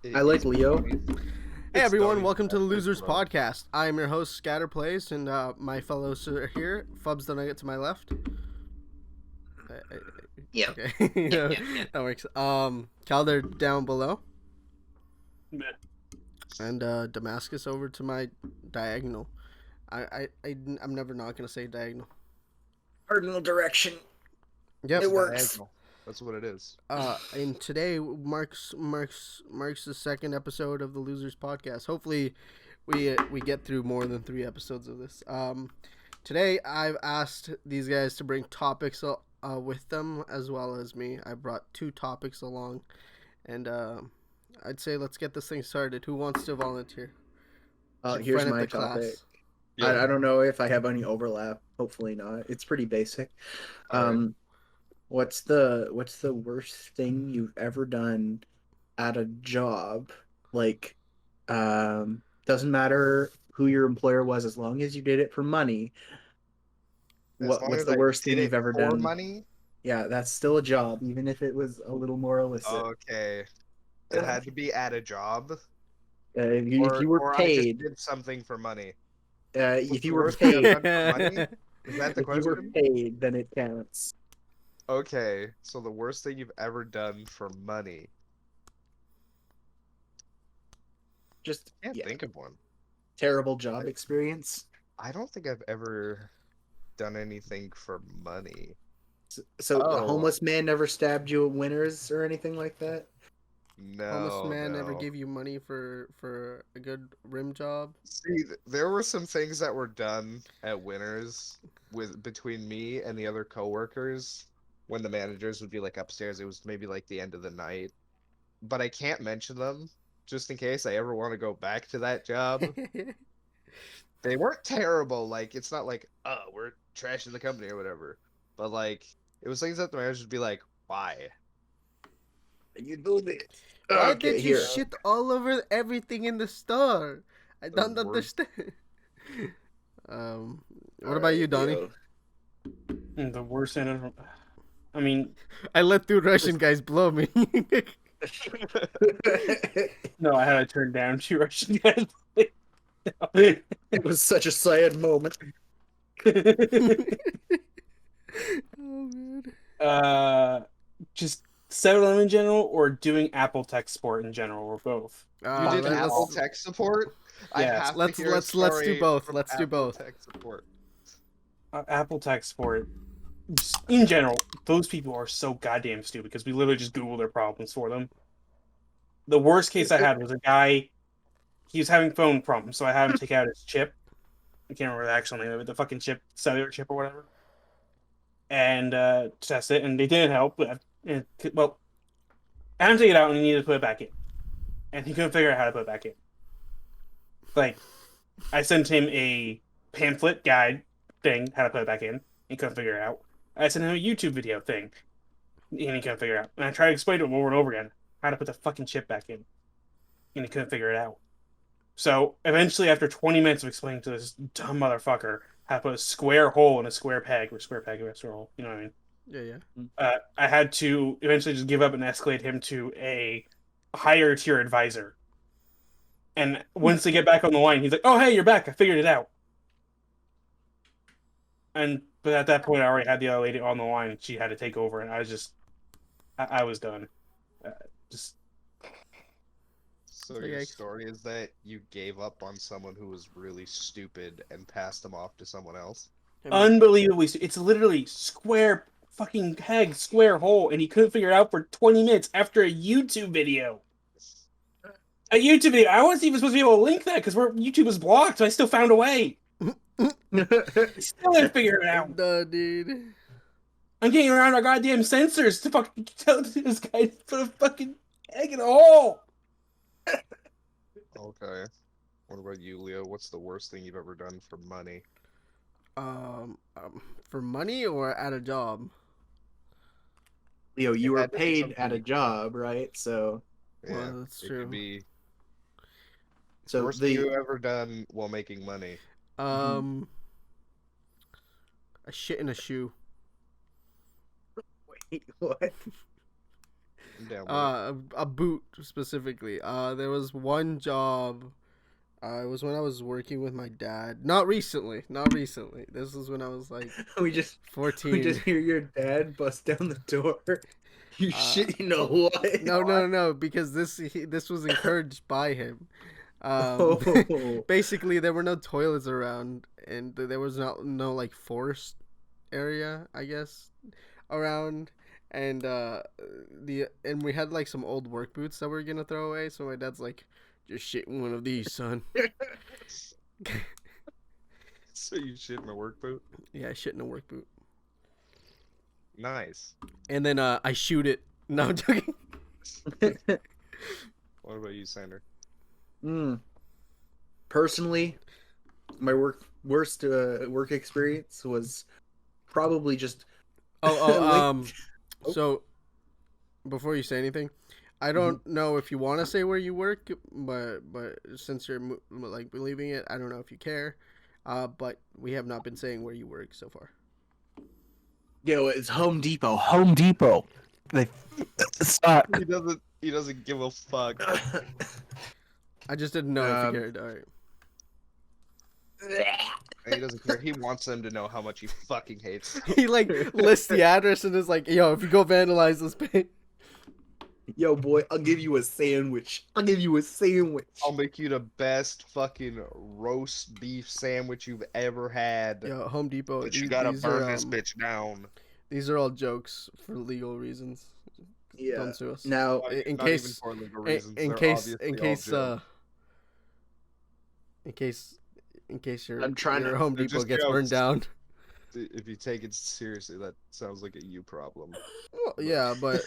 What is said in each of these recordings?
I like Leo. Hey It's everyone, Donnie. welcome to the Losers Bro. Podcast. I am your host, Scatter Plays, and my fellows are here. Fubs the Nugget to my left. Yeah. Okay, Yeah. that works. Calder down below, Meh. and Damascus over to my diagonal. I'm never not gonna say diagonal. Cardinal direction. Yep. It works. Diagonal. That's what it is. And today marks the second episode of the Losers Podcast. Hopefully, we get through more than 3 episodes of this. Today I've asked these guys to bring topics with them as well as me. I brought 2 topics along, and I'd say let's get this thing started. Who wants to volunteer? In Here's front of my the topic. class. I don't know if I have any overlap. Hopefully not. It's pretty basic. Alright. What's the worst thing you've ever done at a job? Like, doesn't matter who your employer was, as long as you did it for money. As long What's as the I worst did thing it you've ever for done? money? Yeah, that's still a job, even if it was a little more illicit. Okay. It had to be at a job, If you or were I just paid, did something for money. if the you were worst thing paid, I've done for money? Is that the if you were question? paid, then it counts. Okay, so the worst thing you've ever done for money. Just Can't yeah, think of one. terrible job experience. I don't think I've ever done anything for money. So the Oh. homeless man never stabbed you at Winners or anything like that? Homeless No, man never no. gave you money for a good rim job. See, there were some things that were done at Winners between me and the other coworkers when the managers would be like upstairs. It was maybe like the end of the night, but I can't mention them just in case I ever want to go back to that job. They weren't terrible. Like, it's not like, oh, we're trashing the company or whatever. But like, it was things that the managers would be like, why? You do this. Why Okay, did you here. shit all over everything in the store? I The don't worst. understand. What about you, Donnie? The worst thing ever. I mean, I let 2 Russian guys blow me. no, I had to turn down 2 Russian guys. It was such a sad moment. Oh man. Just 7-Eleven in general, or doing Apple Tech Support in general, or both. You did let's- Apple Tech Support? I Yes. have Let's- to hear a let's do story both. from Let's do Apple both. Tech Support. Apple Tech Support, just in general, those people are so goddamn stupid because we literally just Google their problems for them. The worst case I had was a guy. He was having phone problems, so I had him take out his chip. I can't remember the actual name of it, the fucking chip, cellular chip or whatever, and test it, and they didn't help. Well, I had him take it out, and he needed to put it back in, and he couldn't figure out how to put it back in. Like, I sent him a pamphlet guide thing how to put it back in. He couldn't figure it out. I sent him a YouTube video thing, and he couldn't figure it out. And I tried to explain to him over and over again how to put the fucking chip back in, and he couldn't figure it out. So eventually, after 20 minutes of explaining to this dumb motherfucker how to put a square hole in a square peg, or square peg in a square hole, you know what I mean? Yeah. I had to eventually just give up and escalate him to a higher tier advisor. And once they get back on the line, he's like, "Oh, hey, you're back. I figured it out." But at that point, I already had the other lady on the line. She had to take over, and I was done. Just So So, your yikes. story is that you gave up on someone who was really stupid and passed them off to someone else? unbelievably, it's literally square fucking peg, square hole, and he couldn't figure it out for 20 minutes after a YouTube video. A YouTube video. I wasn't even supposed to be able to link that because YouTube was blocked, so I still found a way. I still didn't figure it out. No, dude. I'm getting around our goddamn sensors to fucking tell this guy to put a fucking egg in a hole. Okay. What about you, Leo? What's the worst thing you've ever done for money? For money or at a job? Leo, you It were had to be paid something at a you- job, right? So Yeah, That's it true. could be so worst thing you ever done while making money. A shit in a shoe. Wait, what? I'm down with it. A boot specifically. There was one job. It was when I was working with my dad. Not recently. Not recently. This was when I was like we just 14. hear your dad bust down the door. You shit, you know what? No. Because this was encouraged by him. Oh. Basically, there were no toilets around, and there was no like forest area, I guess, around. And and we had like some old work boots that we were gonna throw away. So my dad's like, "Just shit in one of these, son." So you shit in a work boot? Yeah, shit in a work boot. Nice. And then I shoot it. No, I'm joking. What about you, Sander? Personally, my worst work experience was probably just So before you say anything, I don't know if you want to say where you work, but since you're like believing it, I don't know if you care. But we have not been saying where you work so far. Yo, it's Home Depot. Home Depot. They suck. He doesn't give a fuck. I just didn't know if you cared. All right. And he doesn't care. He wants them to know how much he fucking hates. He like lists the address and is like, "Yo, if you go vandalize this page." Yo, boy, I'll give you a sandwich. I'll make you the best fucking roast beef sandwich you've ever had. Yo, Home Depot. But you gotta burn this bitch down. These are all jokes for legal reasons. Yeah. Don't sue us. Now, in Not case, even for legal reasons. in They're case, obviously all jokes. in case your trying your to- Home they're Depot just gets burned jokes. down. If you take it seriously, that sounds like a you problem. Well, yeah, but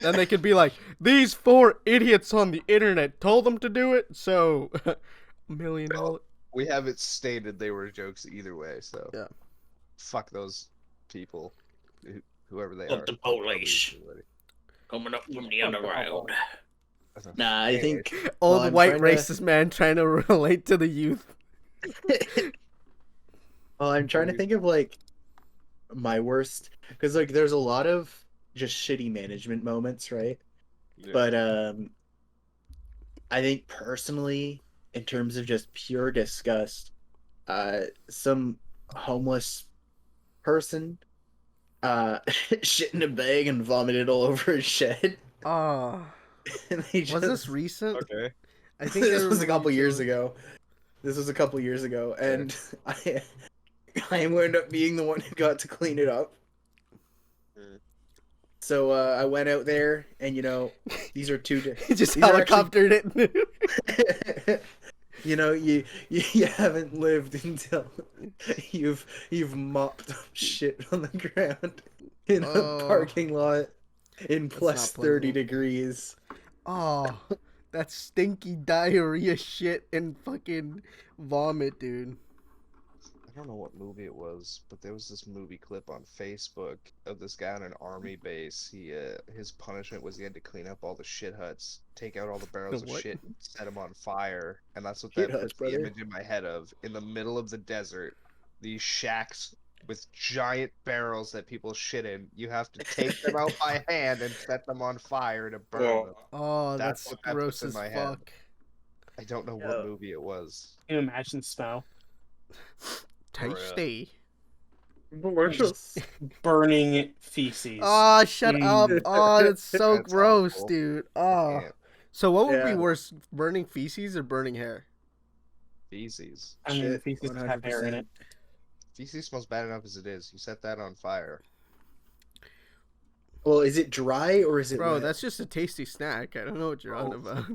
then they could be like, "These 4 idiots on the internet told them to do it, so $1 million." We haven't stated they were jokes either way, so Yeah. fuck those people, whoever they Fuck are. the police. Coming up from the underground. Nah, I think Old I'm white trying to- racist man trying to relate to the youth. Well, I'm trying to think of like my worst, because like there's a lot of just shitty management moments, right? Yeah. But I think personally, in terms of just pure disgust, some homeless person shit in a bag and vomited all over his shed. Oh, And they was this recent? Okay. I think this I was a remember couple you years telling- ago. This was a couple years ago, and I wound up being the one who got to clean it up. Mm. So I went out there, and these are two. He just these are actually- helicoptered it. you haven't lived until you've mopped up shit on the ground in a Oh. parking lot in That's plus not 30 pleasant. degrees. Oh, that stinky diarrhea shit and fucking vomit, dude. I don't know what movie it was, but there was this movie clip on Facebook of this guy on an army base. His punishment was he had to clean up all the shit huts, take out all the barrels of What? shit, and set them on fire. And that's what Shit that huts, puts the brother. image in my head of. In the middle of the desert, these shacks with giant barrels that people shit in. You have to take them out by hand and set them on fire to burn them. Oh, That's that's what that gross puts in as my head. fuck. I don't know Yeah. what movie it was. Can you imagine the smell? Tasty. Delicious. Burning feces. Oh, shut up. Oh, that's so That's gross, awful. dude. I Oh. can't. So what would be Yeah. worse, burning feces or burning hair? Feces. I mean, Shit, feces have hair in it. Feces smells bad enough as it is. You set that on fire. Well, is it dry or is it Bro, wet? that's just a tasty snack. I don't know what you're on Oh. about.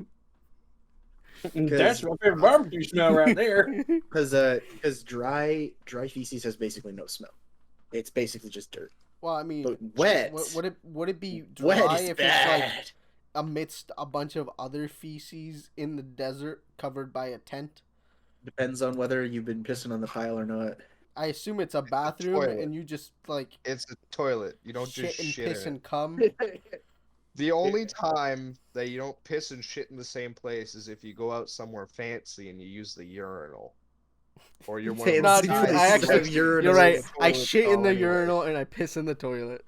That's my favorite barbecue smell right there. Because dry feces has basically no smell. It's basically just dirt. Well, I mean, But wet, would it be wet dry is if bad. it's like amidst a bunch of other feces in the desert covered by a tent? Depends on whether you've been pissing on the pile or not. I assume it's a bathroom toilet. and you just like It's a toilet. You don't shit just and shit piss in it. and cum. The only time that you don't piss and shit in the same place is if you go out somewhere fancy and you use the urinal. Or you're one of Nah, those dude, guys I who actually- actually You're urinals. right. uses the I toilet shit in the anyway. urinal and I piss in the toilet.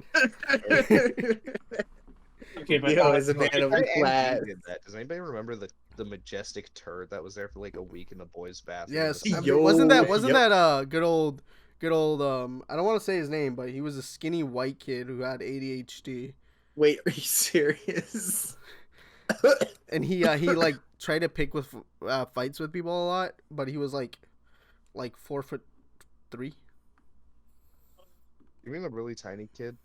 Okay, but Yo, as a man I of think class. NG did that. Does anybody remember the majestic turd that was there for like a week in the boys' bathroom? Yes, I mean, Yo, wasn't yep. that good old I don't want to say his name, but he was a skinny white kid who had ADHD, Wait, are you serious? and he like tried to pick with fights with people a lot, but he was like 4'3". You mean the really tiny kid?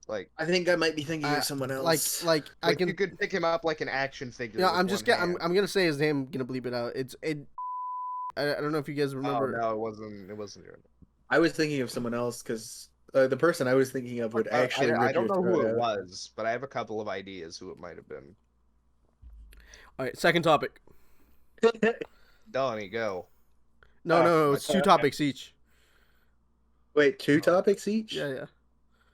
Like, I think I might be thinking I of someone like else. like I like can. you could pick him up like an action figure. Yeah, with I'm just one gonna hand. I'm gonna say his name. I'm gonna bleep it out. I don't know if you guys Oh remember. no, it wasn't. It wasn't your. I was thinking of someone else because the person I was thinking of would actually I rip don't your know who throat it out. was, but I have a couple of ideas who it might have been. All right, second topic. Donnie, go. No, my it's two okay. topics each. Wait, 2 topics each? Yeah.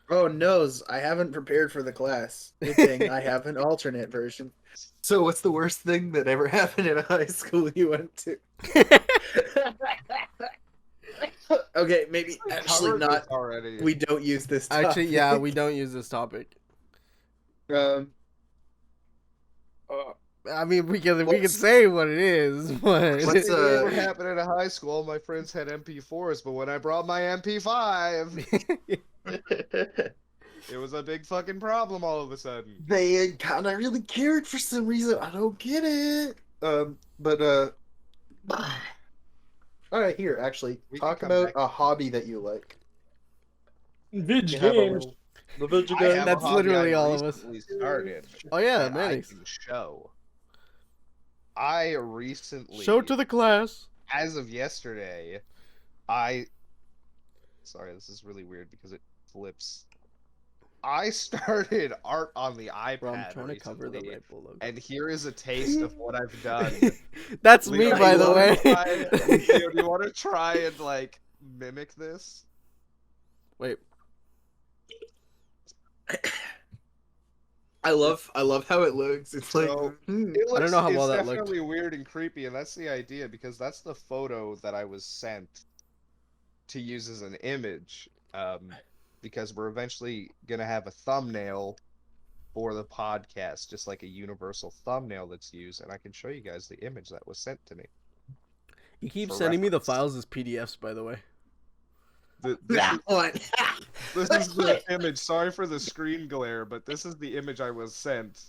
Oh noes, I haven't prepared for the class. Good thing I have an alternate version. So what's the worst thing that ever happened in a high school you went to? Okay, maybe actually Covered this not. already. We don't use this topic. Actually, yeah, we don't use this topic. Um, I mean, we can say what it is, but What's, What happened in high school? All my friends had MP4s, but when I brought my MP5, it was a big fucking problem all of a sudden. they kind of really cared for some reason. I don't get it. But all right, here actually We can talk come about back. a hobby that you like. Video You have a games. little- the video I have game. a That's hobby literally I all of us. recently started Oh yeah, that I Mannix. can show. I recently, Show it to the class. as of yesterday, sorry, this is really weird because it flips. I started art on the iPad Bro, I'm trying to cover the recently, Red Bull logo. and here is a taste of what I've done. That's Leo, me, by the way. Leo, do you want to try and like mimic this? Wait. I love how it looks. It's like So, hmm. It looks, don't know how well it's that looked. definitely weird and creepy, and that's the idea because that's the photo that I was sent to use as an image. Because we're eventually gonna have a thumbnail for the podcast, just like a universal thumbnail that's used, and I can show you guys the image that was sent to me. You keep For sending me the reference. files as PDFs, by the way. This That one. is the image. Sorry for the screen glare, but this is the image I was sent.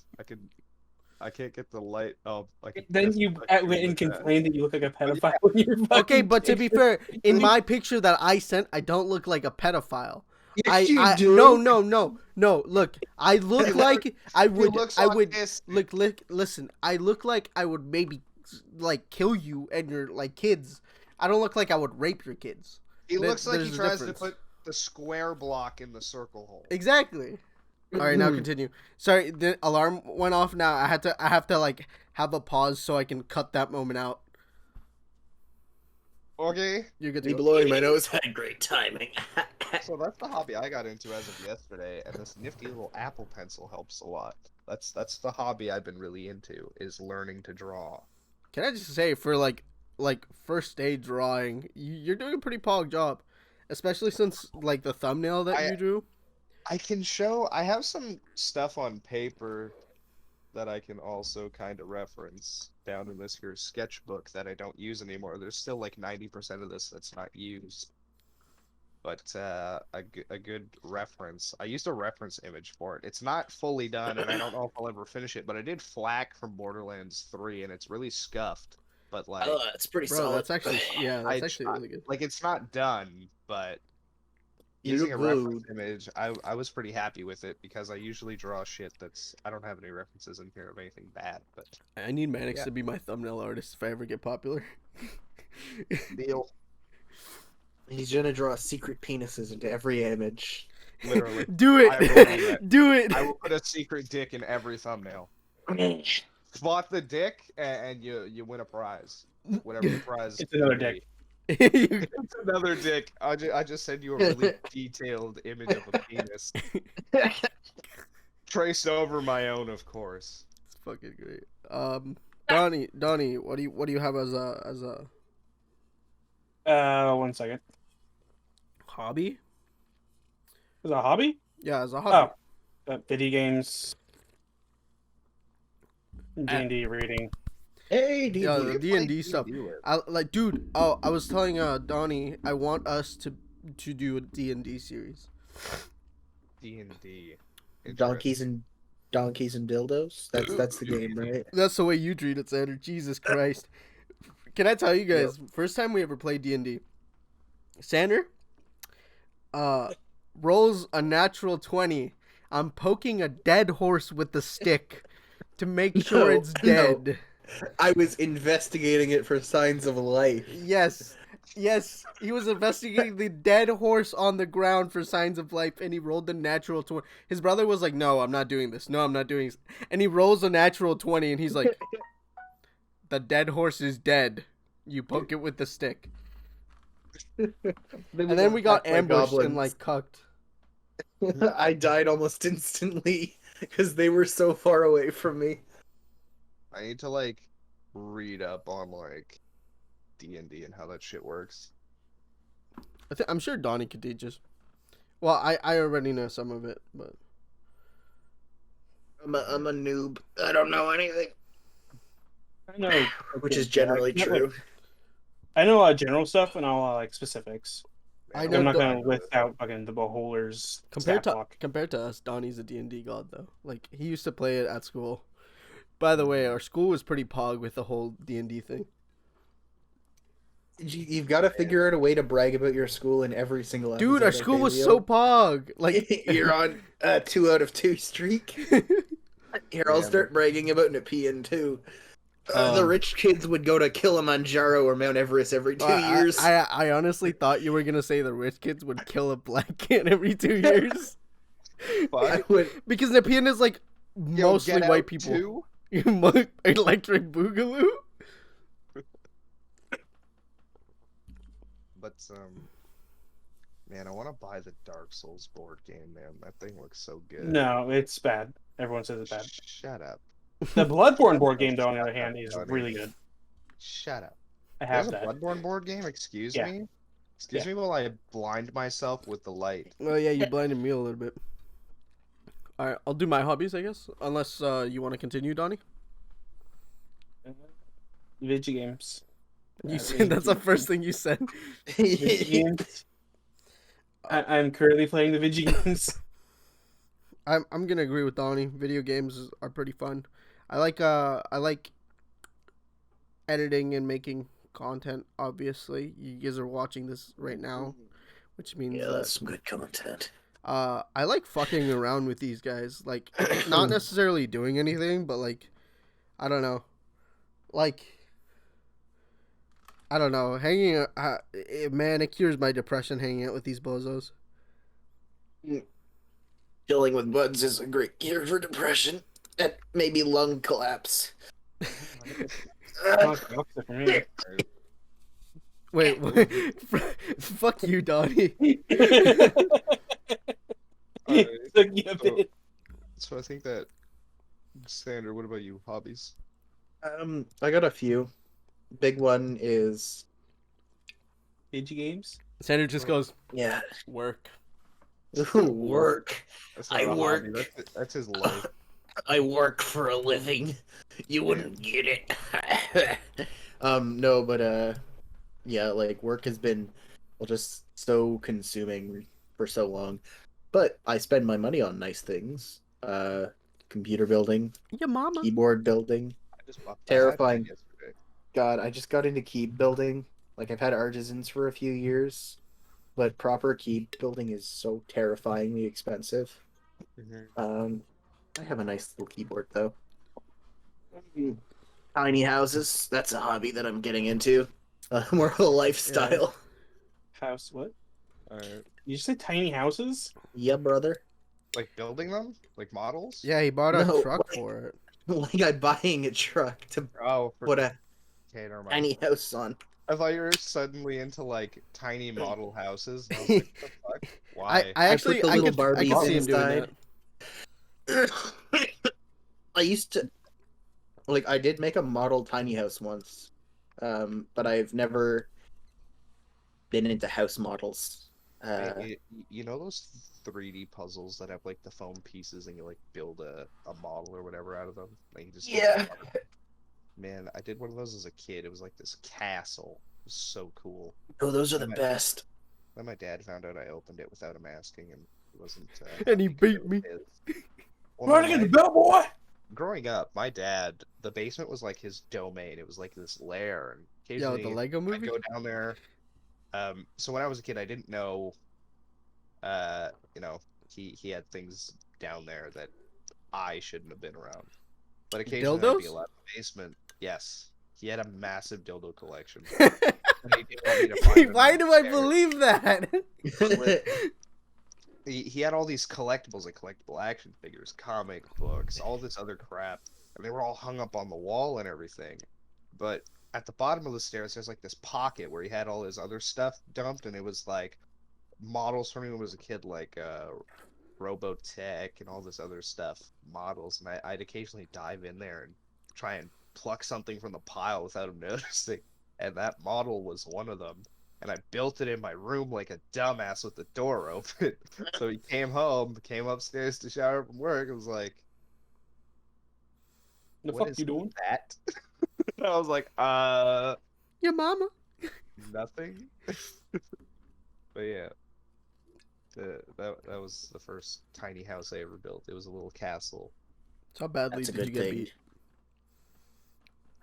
I can't get the light. Oh, Then you went and complained that you look like a pedophile when you're Okay, fucking but to be picture. fair, in my picture that I sent, I don't look like a pedophile. Yes, you I do. no. Look, I look like I would. looks I like would this. look. Listen, I look like I would maybe like kill you and your like kids. I don't look like I would rape your kids. He looks like he there's a tries to difference. put the square block in the circle hole. Exactly. All right, now continue. Sorry, the alarm went off. Now I have to like have a pause so I can cut that moment out. Okay, You're good to Me go. blowing my nose had great timing. so that's the hobby I got into as of yesterday, and this nifty little Apple Pencil helps a lot. That's the hobby I've been really into, is learning to draw. Can I just say, for like first day drawing, you're doing a pretty pog job, especially since like the thumbnail that you drew. I can show. I have some stuff on paper that I can also kind of reference down in this here sketchbook that I don't use anymore. There's still like 90% of this that's not used. But a good reference. I used a reference image for it. It's not fully done, and I don't know if I'll ever finish it, but I did Flak from Borderlands 3, and it's really scuffed. But like, Oh, it's pretty Bro, solid. that's actually I actually really good. like it's not done, but You using a glue. reference image, I was pretty happy with it because I usually draw shit that's I don't have any references in here of anything bad, but I need Mannix Yeah. to be my thumbnail artist if I ever get popular. deal. He's gonna draw secret penises into every image. Literally. Do I will do it. that. Do it. I will put a secret dick in every thumbnail. Spot the dick and you win a prize. Whatever the prize. It's another may dick. be. It's another dick. I just send you a really detailed image of a penis. Traced over my own, of course. It's fucking great. Donnie, what do you have as a 1 second. hobby? Is it a hobby? Yeah, as a hobby. Video games, D&D reading. Hey, Yeah, D&D. the D&D stuff. Dude. Oh, I was telling Donnie, I want us to do a D&D series. D&D. Donkeys and dildos. That's the game, right? That's the way you treat it, Sander. Jesus Christ. Can I tell you guys? First time we ever played D&D, Sander, rolls a natural 20. I'm poking a dead horse with the stick to make sure it's dead. I was investigating it for signs of life. Yes. Yes, he was investigating the dead horse on the ground for signs of life, and he rolled the natural 20. His brother was like, "No, I'm not doing this. No, I'm not doing this." And he rolls a natural 20, and he's like, "The dead horse is dead. You poke it with the stick." And then we got ambushed and like cucked. I died almost instantly because they were so far away from me. I need to like read up on like D&D and how that shit works. I'm sure Donnie could teach us. Well, I already know some of it, but I'm a noob. I don't know anything. I know, Which is generally true. I know a lot of general stuff and not a lot of like specifics. I I'm know not gonna list out fucking the beholders. compared to us, Donnie's a D&D god though. Like he used to play it at school. By the way, our school was pretty pog with the whole D&D thing. You've got to figure out a way to brag about your school in every single episode. Dude, our school was so pog. Like you're on a 2 out of 2 streak. Here, I'll start bragging about an EP.2. The rich kids would go to Kilimanjaro or Mount Everest every 2 years. I honestly thought you were gonna say the rich kids would kill a black kid every 2 years. I would, because Nepean is like mostly white people. Electric Boogaloo. But man, I want to buy the Dark Souls board game, man. That thing looks so good. No, it's bad. Everyone says it's bad. Shut up. The Bloodborne board game, though, on the other hand, is really good. Shut up. I have There's that. a Bloodborne board game? Excuse Yeah. me? Excuse me while I blind myself with the light. Well, yeah, you blinded me a little bit. All right, I'll do my hobbies, I guess. Unless you want to continue, Donnie. Video games. You said that's the first thing you said. Video games. I'm currently playing the video games. I'm gonna agree with Donnie. Video games are pretty fun. I like editing and making content. Obviously, you guys are watching this right now, which means that's some good content. I like fucking around with these guys. Like, not necessarily doing anything, but like, I don't know, like. I don't know. Hanging, man, it cures my depression hanging out with these bozos. Chilling with buds is a great cure for depression and maybe lung collapse. Wait. Fuck you, Donnie. So I think that, Sander, what about you? Hobbies? I got a few. Big one is video games. Sander just goes, work. Work. Work. I work. That's his life. I work for a living. You wouldn't get it. No, but yeah, like work has been just so consuming for so long. But I spend my money on nice things. Computer building. Your mama. Keyboard building. Terrifying. God, I just got into keep building. Like, I've had artisans for a few years, but proper keep building is so terrifyingly expensive. I have a nice little keyboard, though. Tiny houses, that's a hobby that I'm getting into. More of a lifestyle. House, what? You say tiny houses? Yeah, brother. Like building them? Like models? Yeah, he bought a truck for it. Like I'm buying a truck to put a tiny house on. I thought you were suddenly into like tiny model houses. And I was like, what the fuck? Why? I could see him doing that. I used to, like, I did make a model tiny house once, but I've never been into house models. Uh, You know those 3D puzzles that have like the foam pieces and you like build a model or whatever out of them? Like you just take it yeah. apart. Man, I did one of those as a kid. It was like this castle. It was so cool. Oh, those are the Then my, best. then my dad found out I opened it without him asking, and he wasn't And he happy 'cause it beat was me. his. Well, no, Running in the bell, boy. growing up, my dad, the basement was like his domain. It was like this lair, and Yeah, with the occasionally Lego I'd movie. go down there. So when I was a kid, I didn't know, you know, he had things down there that I shouldn't have been around. But occasionally I'd be Dildos? allowed in the basement. Yes, he had a massive dildo collection. And he didn't want me to find them Why do I downstairs. believe that? He had all these collectibles, like collectible action figures, comic books, all this other crap, and they were all hung up on the wall and everything. But at the bottom of the stairs, there's like this pocket where he had all his other stuff dumped, and it was like models from when I was a kid, like Robotech and all this other stuff, models. And I'd occasionally dive in there and try and pluck something from the pile without him noticing. And that model was one of them. And I built it in my room like a dumbass with the door open. So he came home, came upstairs to shower from work, and was like, The "What fuck is you doing? that?" And I was like, Your mama. nothing." But yeah, that was the first tiny house I ever built. It was a little castle. So how badly That's a did you good get thing. beat?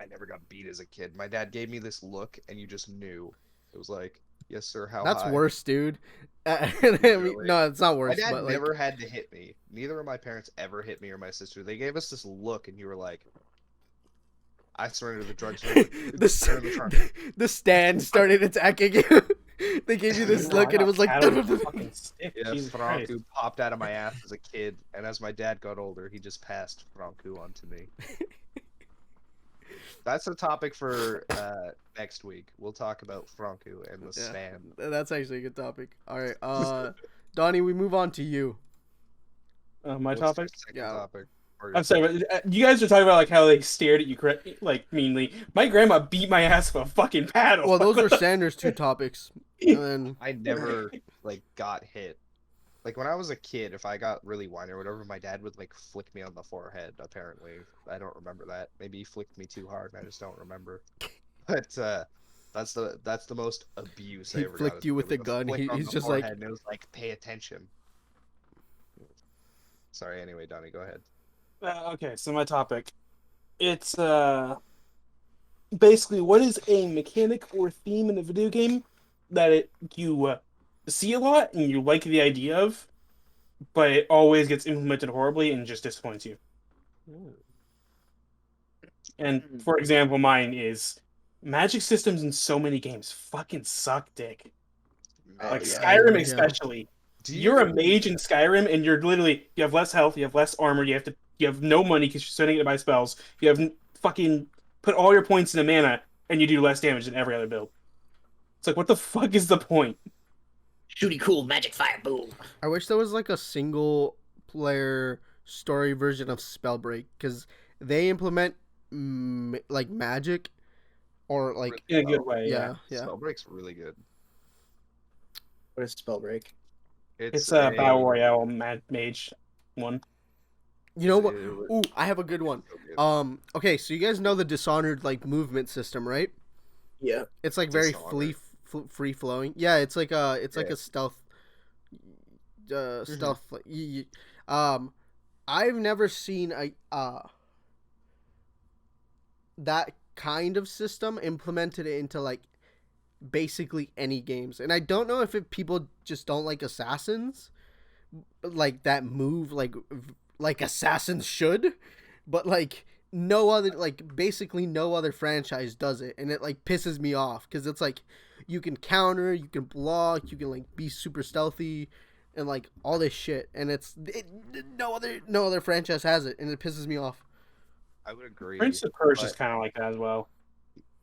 I never got beat as a kid. My dad gave me this look, and you just knew. It was like, "Yes, sir. How That's high?" worse, dude. I mean, Really? no, it's not My worse, dad but like never had to hit me. Neither of my parents ever hit me or my sister. They gave us this look, and you were like, "I surrender to the drugs." And we're like, the "Turn in the trunk." the stand started attacking you. They gave you this No, look, I and it got was like. tattled with a fucking stick. Yeah, Jesus Christ. Franku popped out of my ass as a kid, and as my dad got older, he just passed Franku on to me. That's a topic for next week. We'll talk about Franku and the Yeah, stand. that's actually a good topic. All right, Donnie, we move on to you. My What's topic. the second Yeah. topic? Or I'm sorry, but you guys are talking about like how they stared at you like meanly. My grandma beat my ass with a fucking paddle. Well, those were Sanders' two topics, and then I never like got hit. Like when I was a kid, if I got really whiny or whatever, my dad would like flick me on the forehead. Apparently, I don't remember that. Maybe he flicked me too hard, and I just don't remember. But that's the most abuse I he ever got. flicked you with a gun. Flick on He's the just forehead, like, and it was like, pay attention. Sorry. Anyway, Donnie, go ahead. Okay, so my topic. It's basically what is a mechanic or theme in a video game that you see a lot and you like the idea of, but it always gets implemented horribly and just disappoints you. And for example, mine is magic systems in so many games fucking suck dick. Like yeah. Skyrim Yeah. especially. Do You're a you- mage in Skyrim and you're literally you have less health, you have less armor, you have no money because you're spending it to buy spells. You have fucking put all your points into mana and you do less damage than every other build. It's like what the fuck is the point? Shooty cool magic fire boom. I wish there was like a single player story version of Spellbreak because they implement like magic or like In a good way, yeah. yeah. Spellbreak's really good. What is Spellbreak? It's a battle royale mage one. You know what? it was- Ooh, I have a good one. so good. Okay, so you guys know the Dishonored like movement system, right? Yeah. It's like very Dishonored. free flowing. Yeah, it's like like Yeah. a stealth stealth I've never seen a that kind of system implemented into like basically any games. And I don't know if people just don't like assassins like that move like assassins should, but like no other like basically no other franchise does it, and it like pisses me off because it's like you can counter, you can block, you can like be super stealthy and like all this shit, and no other franchise has it, and it pisses me off. I would agree. Prince of Persia is but- kind of like that as well,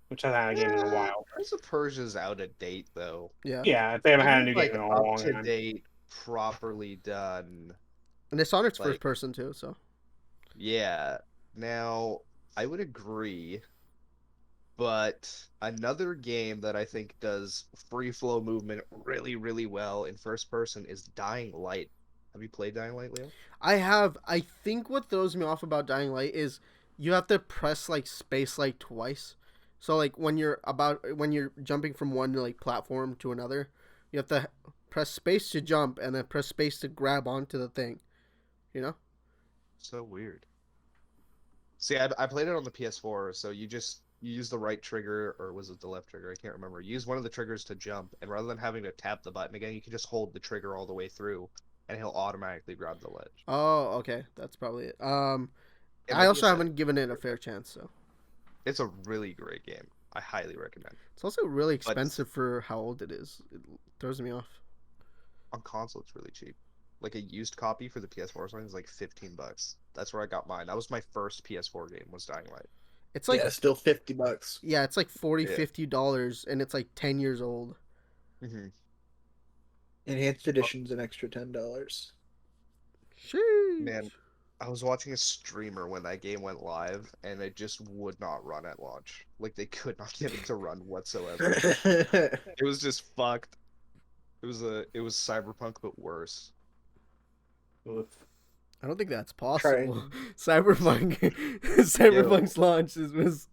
which hasn't had a game in a while. Prince of Persia's out of date though. Yeah, Yeah, they haven't had a Even, new game in a long up to time. date, properly done. and Dishonored's Like- first person too, so Yeah. Now, I would agree But another game that I think does free flow movement really, really well in first person is Dying Light. Have you played Dying Light, Leo? I have. I think what throws me off about Dying Light is you have to press like space like twice. So like when you're jumping from one like platform to another, you have to press space to jump and then press space to grab onto the thing. You know? So weird. See, I played it on the PS4, so you use the right trigger, or was it the left trigger? I can't remember. You use one of the triggers to jump, and rather than having to tap the button again, you can just hold the trigger all the way through, and he'll automatically grab the ledge. Oh, okay. That's probably it. It I might be a also setting. haven't given it a fair chance, so It's a really great game. I highly recommend. it's also really But expensive for how old it is. It throws me off. on console, it's really cheap. Like a used copy for the PS4 or something is like $15. That's where I got mine. That was my first PS4 game, was Dying Light. It's like Yeah, still $50. yeah, it's like 40 Yeah. $50 and it's like 10 years old. Mm-hmm. Enhanced edition's an extra $10. Sheesh. Man, I was watching a streamer when that game went live, and it just would not run at launch. Like they could not get it to run whatsoever. It was just fucked. It was Cyberpunk but worse. Oof. I don't think that's Try possible. Cyberpunk's launch was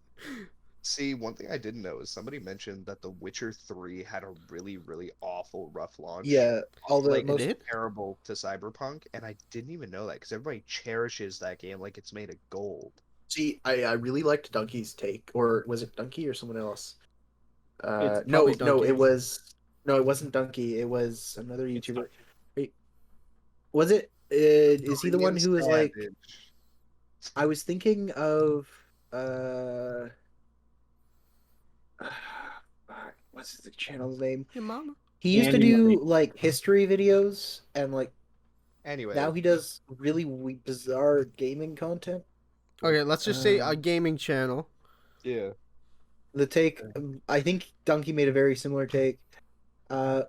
See, one thing I didn't know is somebody mentioned that The Witcher 3 had a really, really awful rough launch. Yeah, all the Like, most did? comparable to Cyberpunk, and I didn't even know that because everybody cherishes that game like it's made of gold. See, I really liked Donkey's take, or was it Donkey or someone else? It's No, probably Donkey. it wasn't Donkey. It was another YouTuber. Wait, was it? Is he the one who was like? Savage. I was thinking of what's the channel's name? Your mama. He used to Andy do Murray. like history videos, and like Anyway, now he does really bizarre gaming content. Okay, let's just say a Um, gaming channel. yeah. The take, I think Donkey made a very similar take,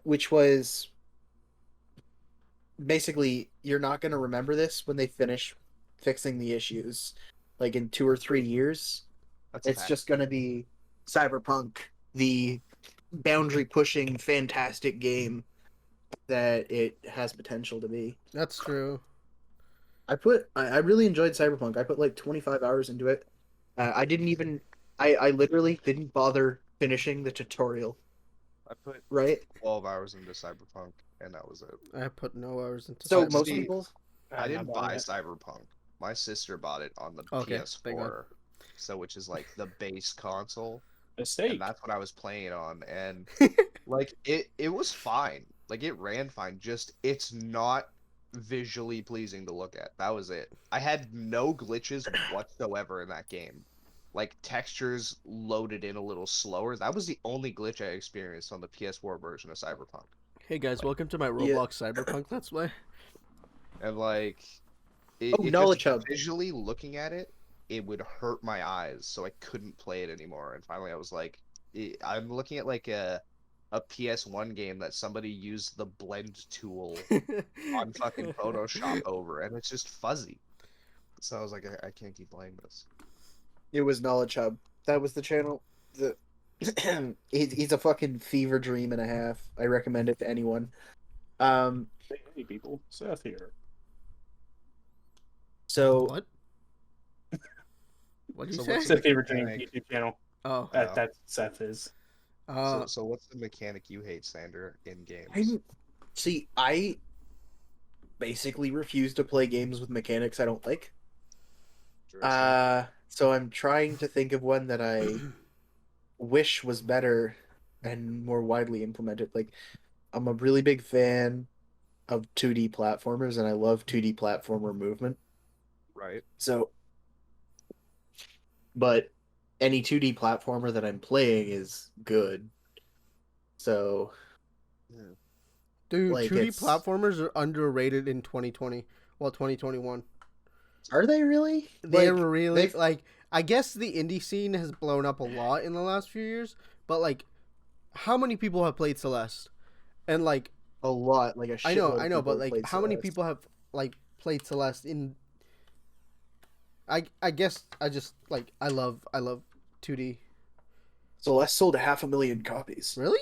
which was basically you're not going to remember this when they finish fixing the issues, like in 2 or 3 years. That's a It's fact. just going to be Cyberpunk, the boundary pushing, fantastic game that it has potential to be. That's true. I really enjoyed Cyberpunk. I put like 25 hours into it. I literally didn't bother finishing the tutorial, I put right? 12 hours into Cyberpunk, and that was it. I put no hours into So But most see, people, I didn't not buy buying it. Cyberpunk. My sister bought it on the Okay, thank God. PS4, so which is like the base console, Mistake. and that's what I was playing it on, and like it was fine. Like it ran fine, just it's not visually pleasing to look at. That was it. I had no glitches whatsoever in that game. Like textures loaded in a little slower. That was the only glitch I experienced on the PS4 version of Cyberpunk. Hey guys, welcome to my Yeah. Roblox Cyberpunk Let's Play. And like Oh, it Knowledge just Hub. visually looking at it, it would hurt my eyes, so I couldn't play it anymore. And finally I was like, I'm looking at like a PS1 game that somebody used the blend tool on fucking Photoshop over, and it's just fuzzy. So I was like, I can't keep playing this. it was Knowledge Hub. That was the channel. The he's a fucking fever dream and a half. I recommend it to anyone. Hey people, Seth here. So What? What did you So say? what's Seth Favorite Dream mechanic? YouTube channel. Oh, Yeah. That Seth is. So what's the mechanic you hate, Sander, in games? I basically refuse to play games with mechanics I don't like. So I'm trying to think of one that I wish was better and more widely implemented. Like, I'm a really big fan of 2D platformers, and I love 2D platformer movement. Right. So, but any 2D platformer that I'm playing is good. So, dude, like, 2D it's- platformers are underrated in 2020. Well, 2021. are they really? They're Like, really they've- like. I guess the indie scene has blown up a lot in the last few years, but like, how many people have played Celeste? And like, a lot, like a I know, shitload of but people like, played how many Celeste. people have like played Celeste in? I guess I just like I love 2D Celeste sold 500,000 copies. Really?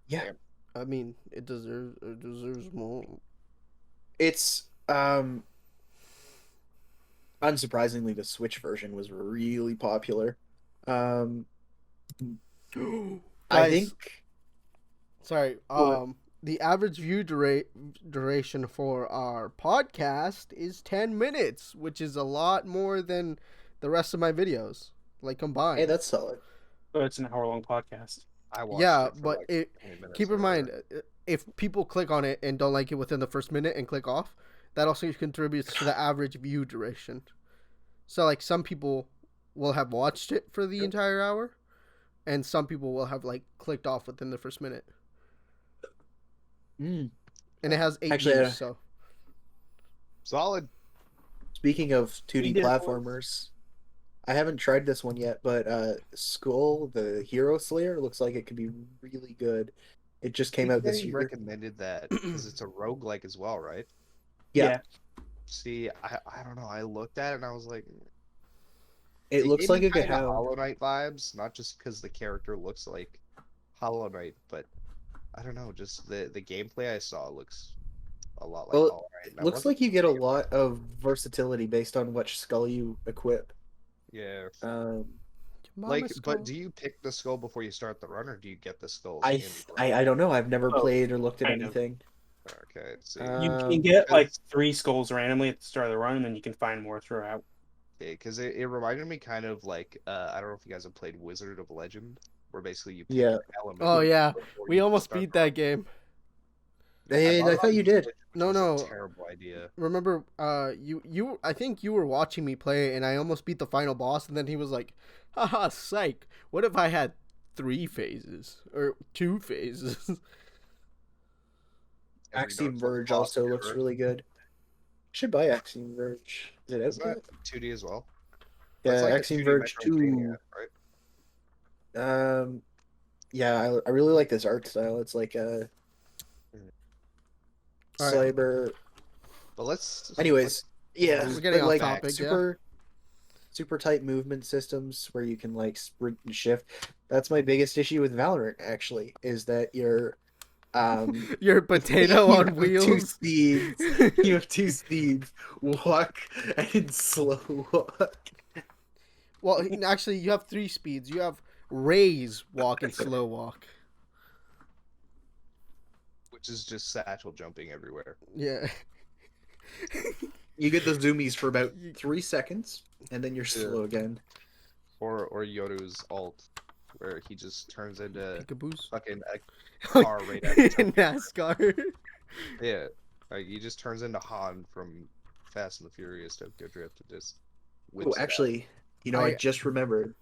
Yeah. Damn. I mean, it deserves more. It's unsurprisingly the Switch version was really popular. Um I Guys, think sorry. what The average view duration for our podcast is 10 minutes, which is a lot more than the rest of my videos, like hey, combined. that's solid. So it's an hour-long podcast. I watched Yeah, it for but like 20 minutes. keep in or mind, whatever. if people click on it and don't like it within the first minute and click off, that also contributes to the average view duration. So, like, some people will have watched it for the entire hour, and some people will have, like, clicked off within the first minute. Mm. And it has 8 Actually, views, so. Solid. Speaking of 2D We did one. platformers, I haven't tried this one yet, but Skull, the Hero Slayer, looks like it could be really good. It just came out this He year. recommended that because it's a roguelike as well, right? Yeah, See, I don't know. I looked at it and I was like, it looks gave like me it could kinda have. Hollow Knight vibes, not just because the character looks like Hollow Knight, but I don't know. Just the gameplay I saw looks a lot like Well, Hollow Knight. it And I looks wasn't like you get a thinking lot of versatility based on which skull you equip. Yeah. Mama But do you pick the skull before you start the run, or do you get the skulls I, in the run? I don't know. I've never Oh, played or looked at kind of. anything. Okay, see. You Um, can get like Because 3 skulls randomly at the start of the run, and then you can find more throughout. it reminded me kind of like I don't know if you guys have played Wizard of Legend, where basically you pick Yeah. your element Oh, yeah. before We you almost start beat the run. that game. Hey, bought I it thought on you Switch, did. which No, was no. a terrible idea. Remember, I think you were watching me play, and I almost beat the final boss, and then he was like, haha, psych. What if I had 3 phases? Or 2 phases? Every Axiom Dark Souls Verge boss also looks ever. really good. Should buy Axiom Verge. Is it out Isn't that yet? 2D as well? Yeah, That's like a Axiom 2D Verge Metroidvania, 2. right? Yeah, I really like this art style. It's like a All right. cyber. But let's Anyways, yeah, We're getting but off like topic, yeah. super tight movement systems where you can like sprint and shift. That's my biggest issue with Valorant. Actually, is that you're Your potato you on have wheels. 2 speeds. You have 2 speeds: walk and slow walk. Well, actually, you have 3 speeds. You have raise, walk, and slow walk. which is just satchel jumping everywhere. Yeah. You get the zoomies for about 3 seconds, and then you're Yeah. slow again. Or Yoru's alt, where he just turns into Peekaboos. fucking a car right after jumping. NASCAR. Yeah, like he just turns into Han from Fast and the Furious Tokyo Drift. And just Oh, whips it out. actually, I just remembered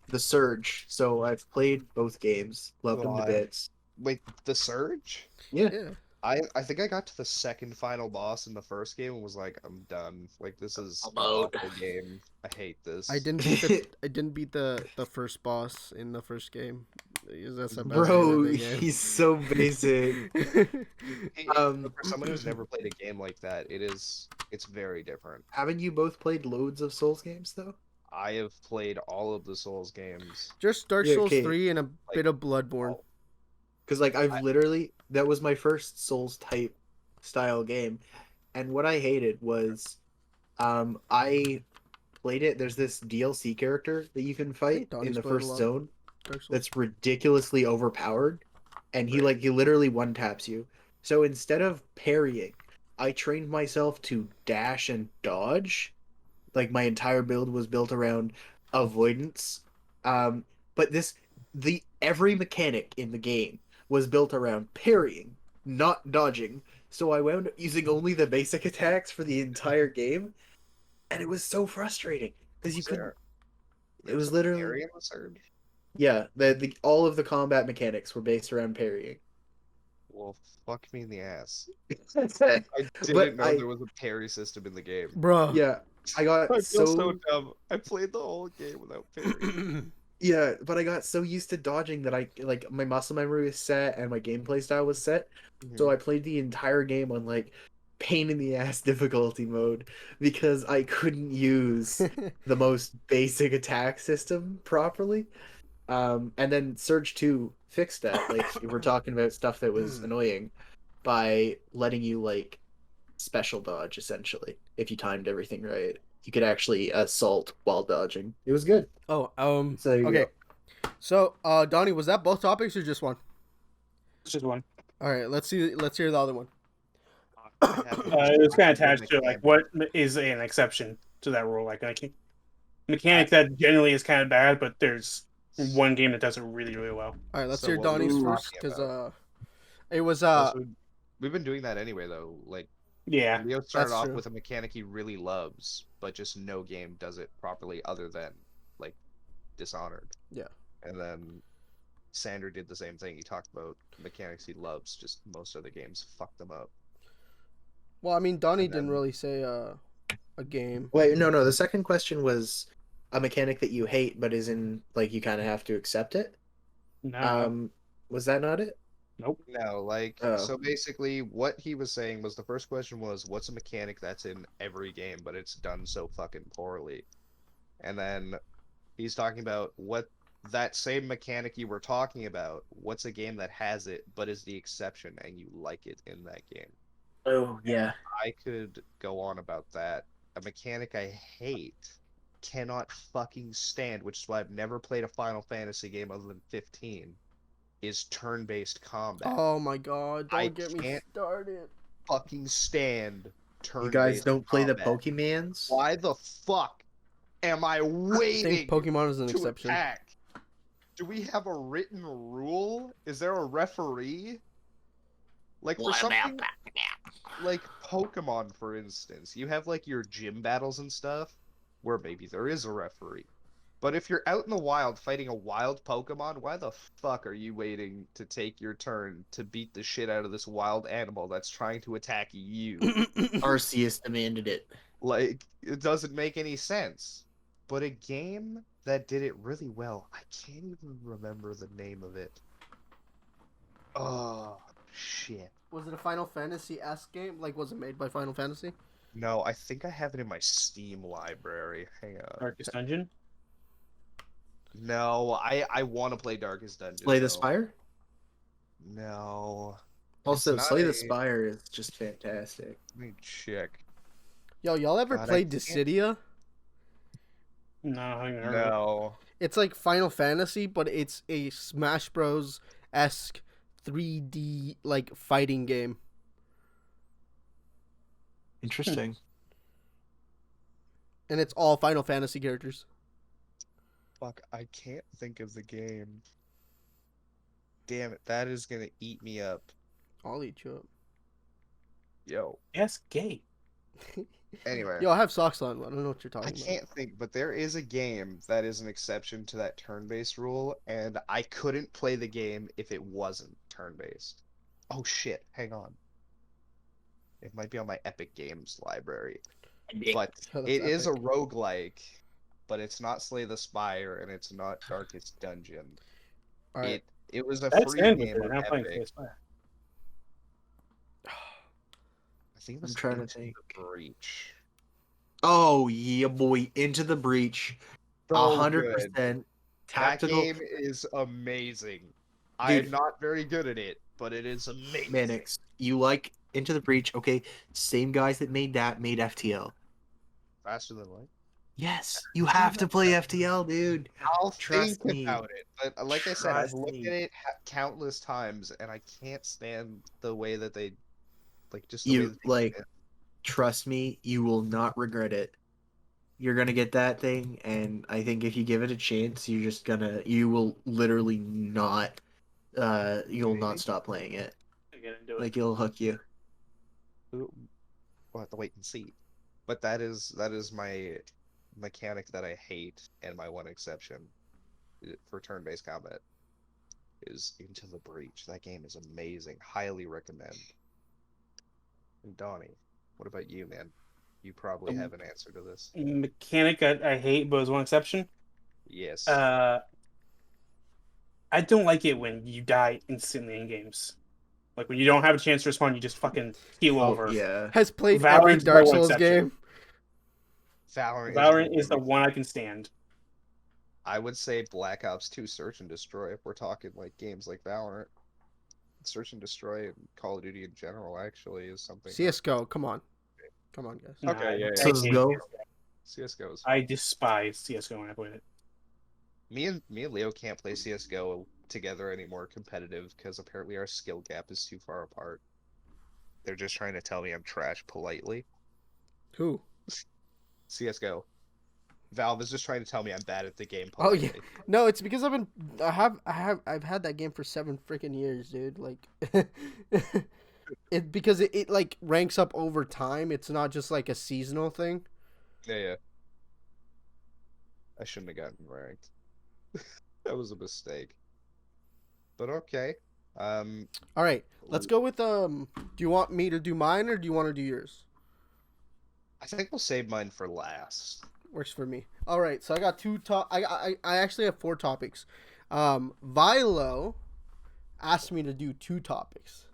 the Surge. So I've played both games, loved them to God. bits. Wait, the Surge? Yeah, Yeah. I think I got to the second final boss in the first game and was like, I'm done. Like this is I'm an out. awful game. I hate this. I didn't beat the first boss in the first game. That's the best bro, game in the game. he's so basic. Hey, Um, for someone who's never played a game like that, it's very different. Haven't you both played loads of Souls games though? I have played all of the Souls games. Just Dark Yeah, Souls okay. 3 and a bit of Bloodborne. Because like that was my first Souls type style game, and what I hated was, I played it. There's this DLC character that you can fight Donnie's in the played a first lot. zone Dark Souls. that's ridiculously overpowered, and he literally one taps you. So instead of parrying, I trained myself to dash and dodge. Like my entire build was built around avoidance. But every mechanic in the game was built around parrying, not dodging. So I wound up using only the basic attacks for the entire game, and it was so frustrating because you couldn't. It was literally Parry in the Surge? yeah. All of the combat mechanics were based around parrying. Well, fuck me in the ass. But I didn't know I- there was a parry system in the game. Bruh. yeah, I got I feel so so dumb. I played the whole game without parry. yeah, but I got so used to dodging that my muscle memory was set and my gameplay style was set. So I played the entire game on like pain in the ass difficulty mode because I couldn't use the most basic attack system properly. And then Surge 2 fixed that. Like, we're talking about stuff that was annoying by letting you, like, special dodge, essentially. If you timed everything right, you could actually assault while dodging. It was good. Oh, So there you okay. go. So, Donnie, was that both topics or just one? It's just one. All right, let's hear the other one. It was kind of attached to like what is an exception to that rule, like a mechanic that generally is kind of bad, but there's one game that does it really, really well. All right, let's So hear what Donnie's we were first talking because it was Also, we've been doing that anyway, though. Like, Yeah, Leo started That's off true. with a mechanic he really loves, but just no game does it properly other than, like, Dishonored. Yeah. And then Sander did the same thing. He talked about mechanics he loves, just most other games fuck them up. well, I mean, Donnie And didn't then- really say a game. Wait, no. The second question was a mechanic that you hate, but is in, like, you kind of have to accept it. no, Was that not it? nope. No, like, Oh. so basically what he was saying was the first question was, what's a mechanic that's in every game, but it's done so fucking poorly? And then he's talking about what that same mechanic you were talking about, what's a game that has it, but is the exception and you like it in that game? Oh, yeah. I could go on about that. A mechanic I hate, cannot fucking stand, which is why I've never played a Final Fantasy game other than 15, is turn-based combat. Oh my god! Don't I get me can't started. fucking stand You guys turn-based don't play the combat. Pokemans? Why the fuck am I I waiting think Pokemon is an to exception. attack? Do we have a written rule? Is there a referee? Like for something like Pokemon, for instance, you have like your gym battles and stuff where maybe there is a referee. But if you're out in the wild fighting a wild Pokemon, why the fuck are you waiting to take your turn to beat the shit out of this wild animal that's trying to attack you? Arceus demanded it. Like, it doesn't make any sense. But a game that did it really well, I can't even remember the name of it. Oh, shit. Was it a Final Fantasy-esque game? Like, was it made by Final Fantasy? No, I think I have it in my Steam library. Hang on. Darkest Dungeon. No, I want to play Darkest Dungeon. Slay the though. Spire? No. Also, It's not Slay the a- Spire is just fantastic. Let me check. Yo, y'all ever God, I played can't- Dissidia? No, I haven't even heard of it. No. It's like Final Fantasy, but it's a Smash Bros. Esque 3D like fighting game. Interesting. And it's all Final Fantasy characters. Fuck, I can't think of the game. Damn it, that is gonna eat me up. I'll eat you up. Yo. Yes, gay. Anyway. Yo, I have socks on. I don't know what you're I talking about. can't think, but there is a game that is an exception to that turn-based rule, and I couldn't play the game if it wasn't turn-based. Oh shit, hang on. It might be on my Epic Games library. But Oh, that's it is a epic. roguelike, but it's not Slay the Spire, and it's not Darkest Dungeon. All right. It was a That's free in game with it. on I'm playing Epic. PS5. I think it was I'm trying to Into think. the Breach. Oh, yeah, boy. Into the Breach. So 100%. good. Tactical. That game is amazing. Dude. I'm not very good at it, but it is amazing. Manix. You like Into the Breach. Okay, same guys that made that made FTL. Faster than light. Yes, you have to play FTL, dude. I'll Trust think me. about it. But like I said, I've Trust looked me. at it countless times, and I can't stand the way that they, like, just the way You that they like, do it. trust me, you will not regret it. You're gonna get that thing, and I think if you give it a chance, you will literally not, you'll not stop playing it. I get into it. Like, it'll hook you. We'll have to wait and see. But that is my mechanic that I hate, and my one exception for turn-based combat is Into the Breach. That game is amazing. Highly recommend. And Donnie, what about you, man? You probably have an answer to this. Mechanic I hate, but there's one exception. Yes. I don't like it when you die instantly in games. Like when you don't have a chance to respond, you just fucking keel over. Yeah. Has played every Valorant's Dark my one Souls exception. game. Valorant Valorant is the one I can stand. I would say Black Ops 2 Search and Destroy if we're talking like games like Valorant. Search and Destroy and Call of Duty in general actually is something that... CS:GO, come on, guys. Nah, Okay, yeah, I So hate go. CS:GO. CS:GO is... I despise CS:GO when I played it. Me and Leo can't play CS:GO together anymore competitive because apparently our skill gap is too far apart. They're just trying to tell me I'm trash politely. Who? CS:GO. Valve is just trying to tell me I'm bad at the game Oh yeah, politely. no, it's because I've had that game for 7 freaking years, dude. Like, because it like ranks up over time. It's not just like a seasonal thing. Yeah. I shouldn't have gotten ranked. That was a mistake. But okay. All right, let's go with Do you want me to do mine or do you want to do yours? I think we'll save mine for last. Works for me. All right, so I got I actually have 4 topics. Vilo asked me to do 2 topics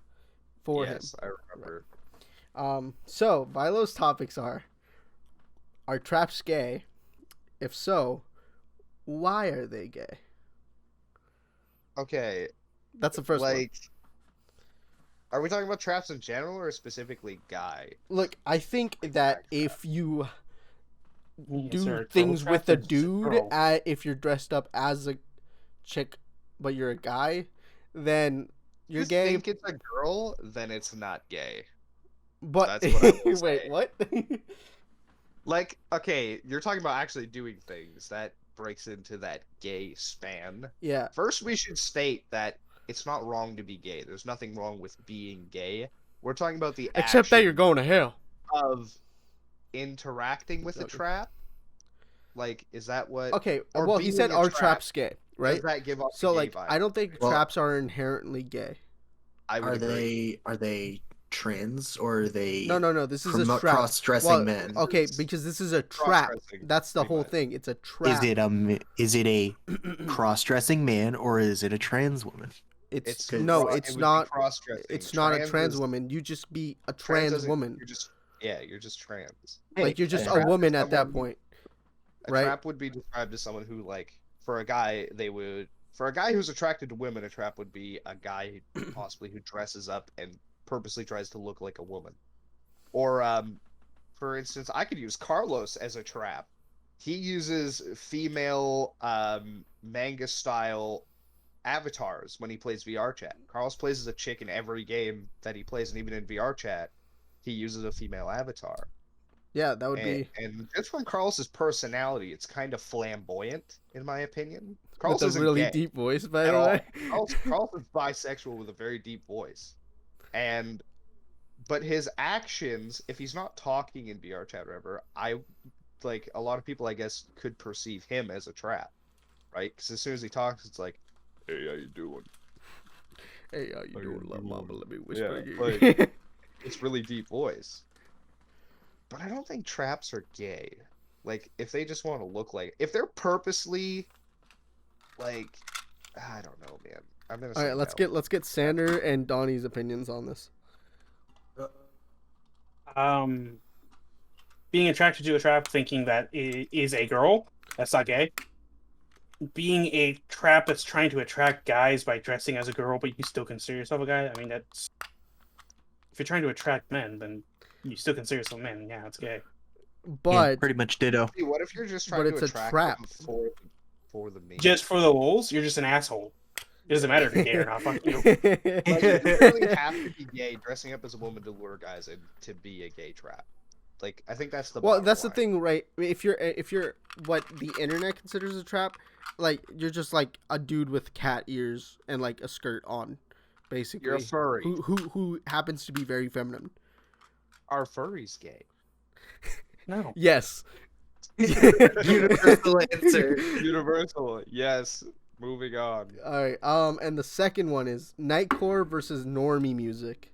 for him. Yes, I remember. So Vilo's topics are traps gay? If so, why are they gay? Okay, That's the first one. like, are we talking about traps in general or specifically guy? Look, I think that if you Is there do a things girl with trap a or just a dude, girl? if you're dressed up as a chick but you're a guy, then you're If you gay. think it's a girl, then it's not gay. But That's what I would wait, say. what? Like, okay, you're talking about actually doing things. That breaks into that gay span. Yeah. First, we should state that it's not wrong to be gay. There's nothing wrong with being gay. We're talking about the Except that you're action going to hell. of interacting with a Okay. trap. Like, is that what? Okay. Or Well, he being said a our trap, traps gay, right? Does that give off So the gay like, vibe? I don't think Well- traps are inherently gay. I would agree. Are they trans or are they No. This is a promote trap. cross-dressing Well, men? okay, because this is a trap. Cross-dressing, That's the pretty whole much. thing. It's a trap. Is it a cross-dressing man or is it a trans woman? It's It no, would it's be not. cross-dressing. It's not a Trans trans is- woman. You just be a trans trans isn't- woman. You're just trans. Like you're just a a trap woman is at that someone- point. A Right. trap would be described as someone who, like, for a guy who's attracted to women, a trap would be a guy possibly who dresses up and purposely tries to look like a woman. Or, for instance, I could use Carlos as a trap. He uses female manga style avatars when he plays VR chat. Carlos plays as a chick in every game that he plays, and even in VR chat, he uses a female avatar. Yeah, that would be And just from Carlos's personality, it's kind of flamboyant, in my opinion. with Carlos a isn't really gay deep voice, by at the all. way. Carlos is bisexual with a very deep voice, but his actions, if he's not talking in VR chat or whatever, like a lot of people, I guess, could perceive him as a trap, right? Because as soon as he talks, it's like, "Hey, how you doing?" Hey, how you How doing, you love mama? doing? Let me whisper Yeah, you. It's really deep voice. But I don't think traps are gay. Like, if they just want to look like, if they're purposely, like, I don't know, man. I'm gonna All say right, let's no. get Sander and Donnie's opinions on this. Being attracted to a trap thinking that it is a girl, that's not gay. Being a trap that's trying to attract guys by dressing as a girl, but you still consider yourself a guy, I mean, that's... If you're trying to attract men, then you still consider yourself a man, yeah, it's gay. But pretty much ditto. See, what if you're just But trying to it's a attract trap. them for the meme? Just for the lulz, you're just an asshole. It doesn't matter if you're gay or not, fuck you. Like, you don't really have to be gay dressing up as a woman to lure guys in to be a gay trap. Like, I think that's the well, bottom that's the line. thing, right? If you're what the internet considers a trap, like you're just like a dude with cat ears and like a skirt on, basically. You're a furry. Who happens to be very feminine. Are furries gay? No. Yes. Universal answer. Universal, yes. Moving on. All right. And the second one is nightcore versus normie music.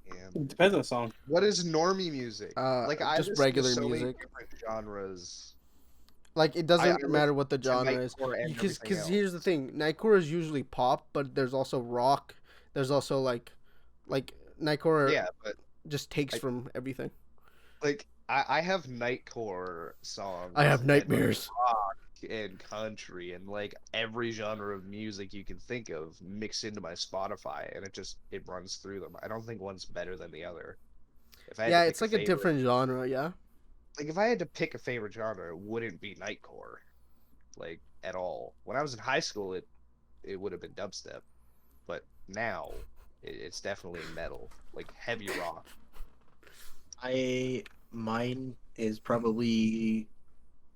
And It depends on the song. what is normie music? Like, I Just listen to regular so many music. different genres. Like it I doesn't listen matter what the to genre is, nightcore and because everything else. here's the thing: nightcore is usually pop, but there's also rock. There's also like nightcore Yeah, but just takes I- from everything. like I have nightcore songs. I have and, like, nightmares. rock and country and like every genre of music you can think of mixed into my Spotify, and it runs through them. I don't think one's better than the other. If I had to Yeah, pick it's a like a favorite, different genre. Yeah. like if I had to pick a favorite genre, it wouldn't be nightcore, like at all. When I was in high school, it would have been dubstep, but now it's definitely metal, like heavy rock. Mine is probably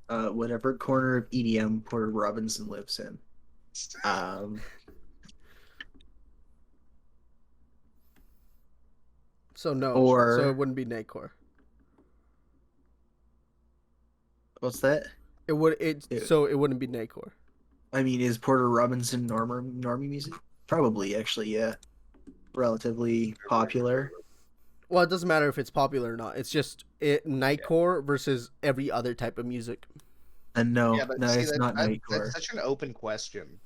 whatever corner of EDM Porter Robinson lives in. Um, So no. So it or wouldn't be Nightcore. what's that? It would it It- so it wouldn't be Nightcore. I mean, is Porter Robinson normie music? Probably, actually, yeah. Relatively popular. Well, it doesn't matter if it's popular or not. It's just Nightcore versus every other type of music. And Yeah, no, but no, see it's not that's Nightcore. such an open question.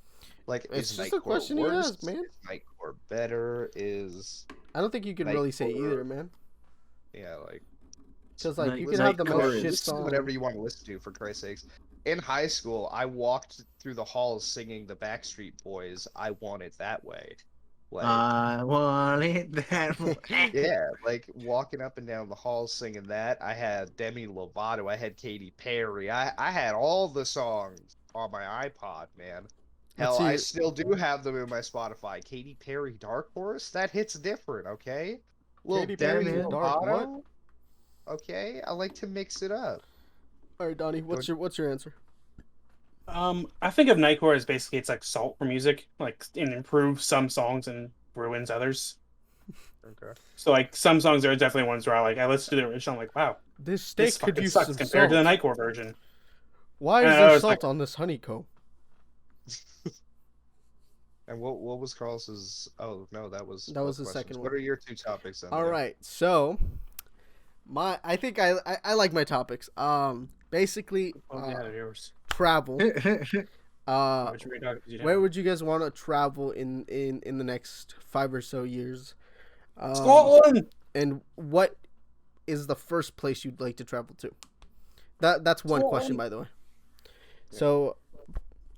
Like, It's is just a Nightcore question he worse? asked, man. Is Nightcore better? Is I don't think you can really say Nightcore- either, man. yeah, like Because like you Night- can have the Nightcore most is- shit listen to song. whatever you want to listen to, for Christ's sakes. In high school, I walked through the halls singing the Backstreet Boys' "I Want It That Way." Like, I want it that way. yeah, like walking up and down the halls singing that. I had Demi Lovato, I had Katy Perry, I had all the songs on my iPod, man. Let's Hell, I see. still do have them in my Spotify. Katy Perry, Dark Horse, that hits different, okay? Little Katy Demi Perry's man. dark. What? Lovato, okay? I like to mix it up. All right, Donnie. What's your answer? I think of Nightcore as basically it's like salt for music, like it improves some songs and ruins others. Okay. So like some songs are definitely ones where I listen to the original, I'm like, wow, This steak this could fucking use sucks some compared salt. to the Nightcore version. Why is And I there was salt like- on this honeycomb? And what was Carlos's? Oh no, that was That both was the questions. second What one. are your two topics then? All Nick? right, so I think I like my topics. Basically, Oh yeah, they're yours. travel. Which we talk- you know. Where would you guys want to travel in the next 5 or so years? Scotland? And what is the first place you'd like to travel to? That's one question, by the way. So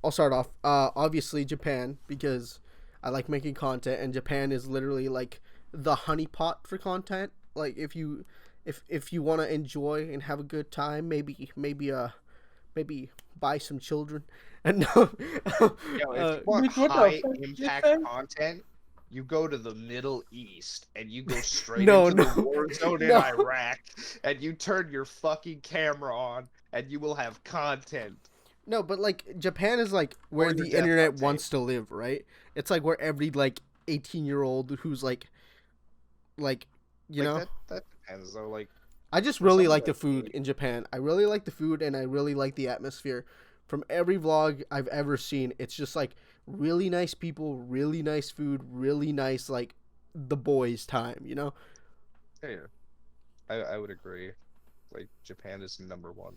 I'll start off. Obviously Japan, because I like making content, and Japan is literally like the honeypot for content. Like if you want to enjoy and have a good time, maybe buy some children. And no, Yo, if you want what the high fuck did you impact say? content, you go to the Middle East and you go straight No, into no, the war zone in no. Iraq, and you turn your fucking camera on, and you will have content. No, but like Japan is like where Or your the death internet on tape. wants to live, right? It's like where every like 18-year-old who's like you know. That depends though. Like, I just for really some like the of food in Japan. I really like the food, and I really like the atmosphere. From every vlog I've ever seen, it's just like really nice people, really nice food, really nice like the boys' time, you know? yeah, I would agree. Like, Japan is number one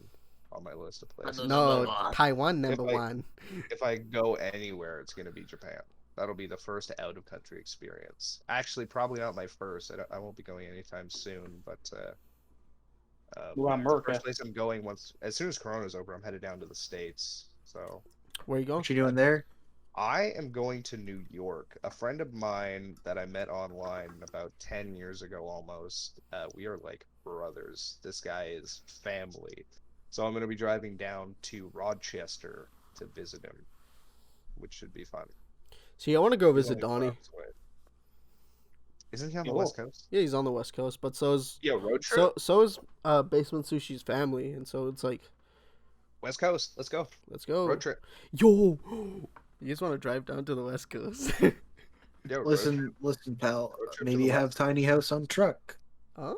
on my list of places. No, Number one. Taiwan number If I- one. If I go anywhere, it's gonna be Japan. That'll be the first out of country experience. Actually, probably not my first. I won't be going anytime soon, but Well, the America. first place I'm going as soon as Corona's over, I'm headed down to the States. So Where you going? What you doing there? I am going to New York. A friend of mine that I met online about 10 years ago almost. We are like brothers. This guy is family. So I'm going to be driving down to Rochester to visit him, which should be fun. See, I want to go He's visit only 4 Donnie. hours away. Isn't he on the Cool. West Coast? Yeah, he's on the West Coast, but so is Yeah, road trip. so is Basement Sushi's family, and so it's like, West Coast. Let's go. let's go. Road trip. Yo, you just want to drive down to the West Coast? Yeah, road Listen, pal. Road trip to Maybe the have west. tiny house on truck. Oh.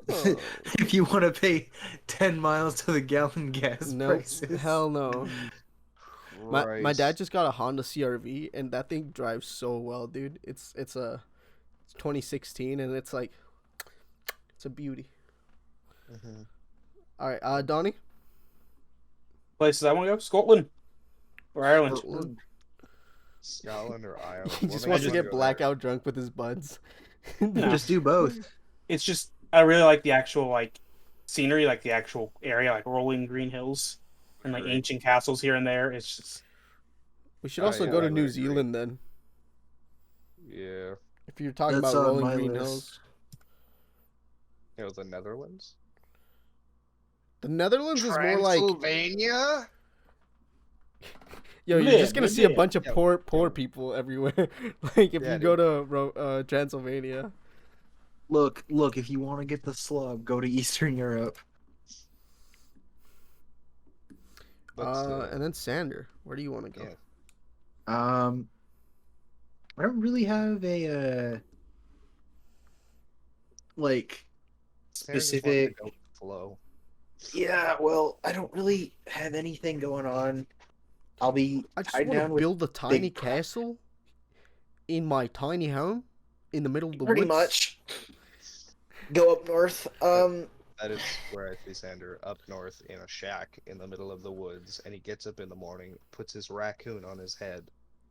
If you want to pay 10 miles to the gallon gas No, prices. hell no. trip. My dad just got a Honda CRV, and that thing drives so well, dude. It's 2016, and it's like it's a beauty. Mhm. All right, Donnie. Places I want to go: Scotland or Ireland. Scotland. Scotland or Ireland? He What just makes wants you to wanna get go blackout drunk with his buds. No. Just do both. It's just I really like the actual like scenery, like the actual area, like rolling green hills. and like Great. ancient castles here and there. It's just We should Oh, also yeah, go I to would New agree. Zealand then. Yeah. If you're talking That's about on rolling my green list. hills. The Netherlands? The Netherlands is more like, Transylvania? yo, you're just live, gonna live see a there. bunch of Yeah, poor yeah. people everywhere. Like if Yeah, you go to Transylvania. Look, if you want to get the slug, go to Eastern Europe. But And then Sander, where do you want to go? yeah. I don't really have a like Sarah just wanted to specific. go with the flow. Yeah, well, I don't really have anything going on. I'll be I just tied want to down with build a tiny big castle in my tiny home in the middle of the pretty woods. much. Go up north. That is where I see Sander up north in a shack in the middle of the woods, and he gets up in the morning, puts his raccoon on his head,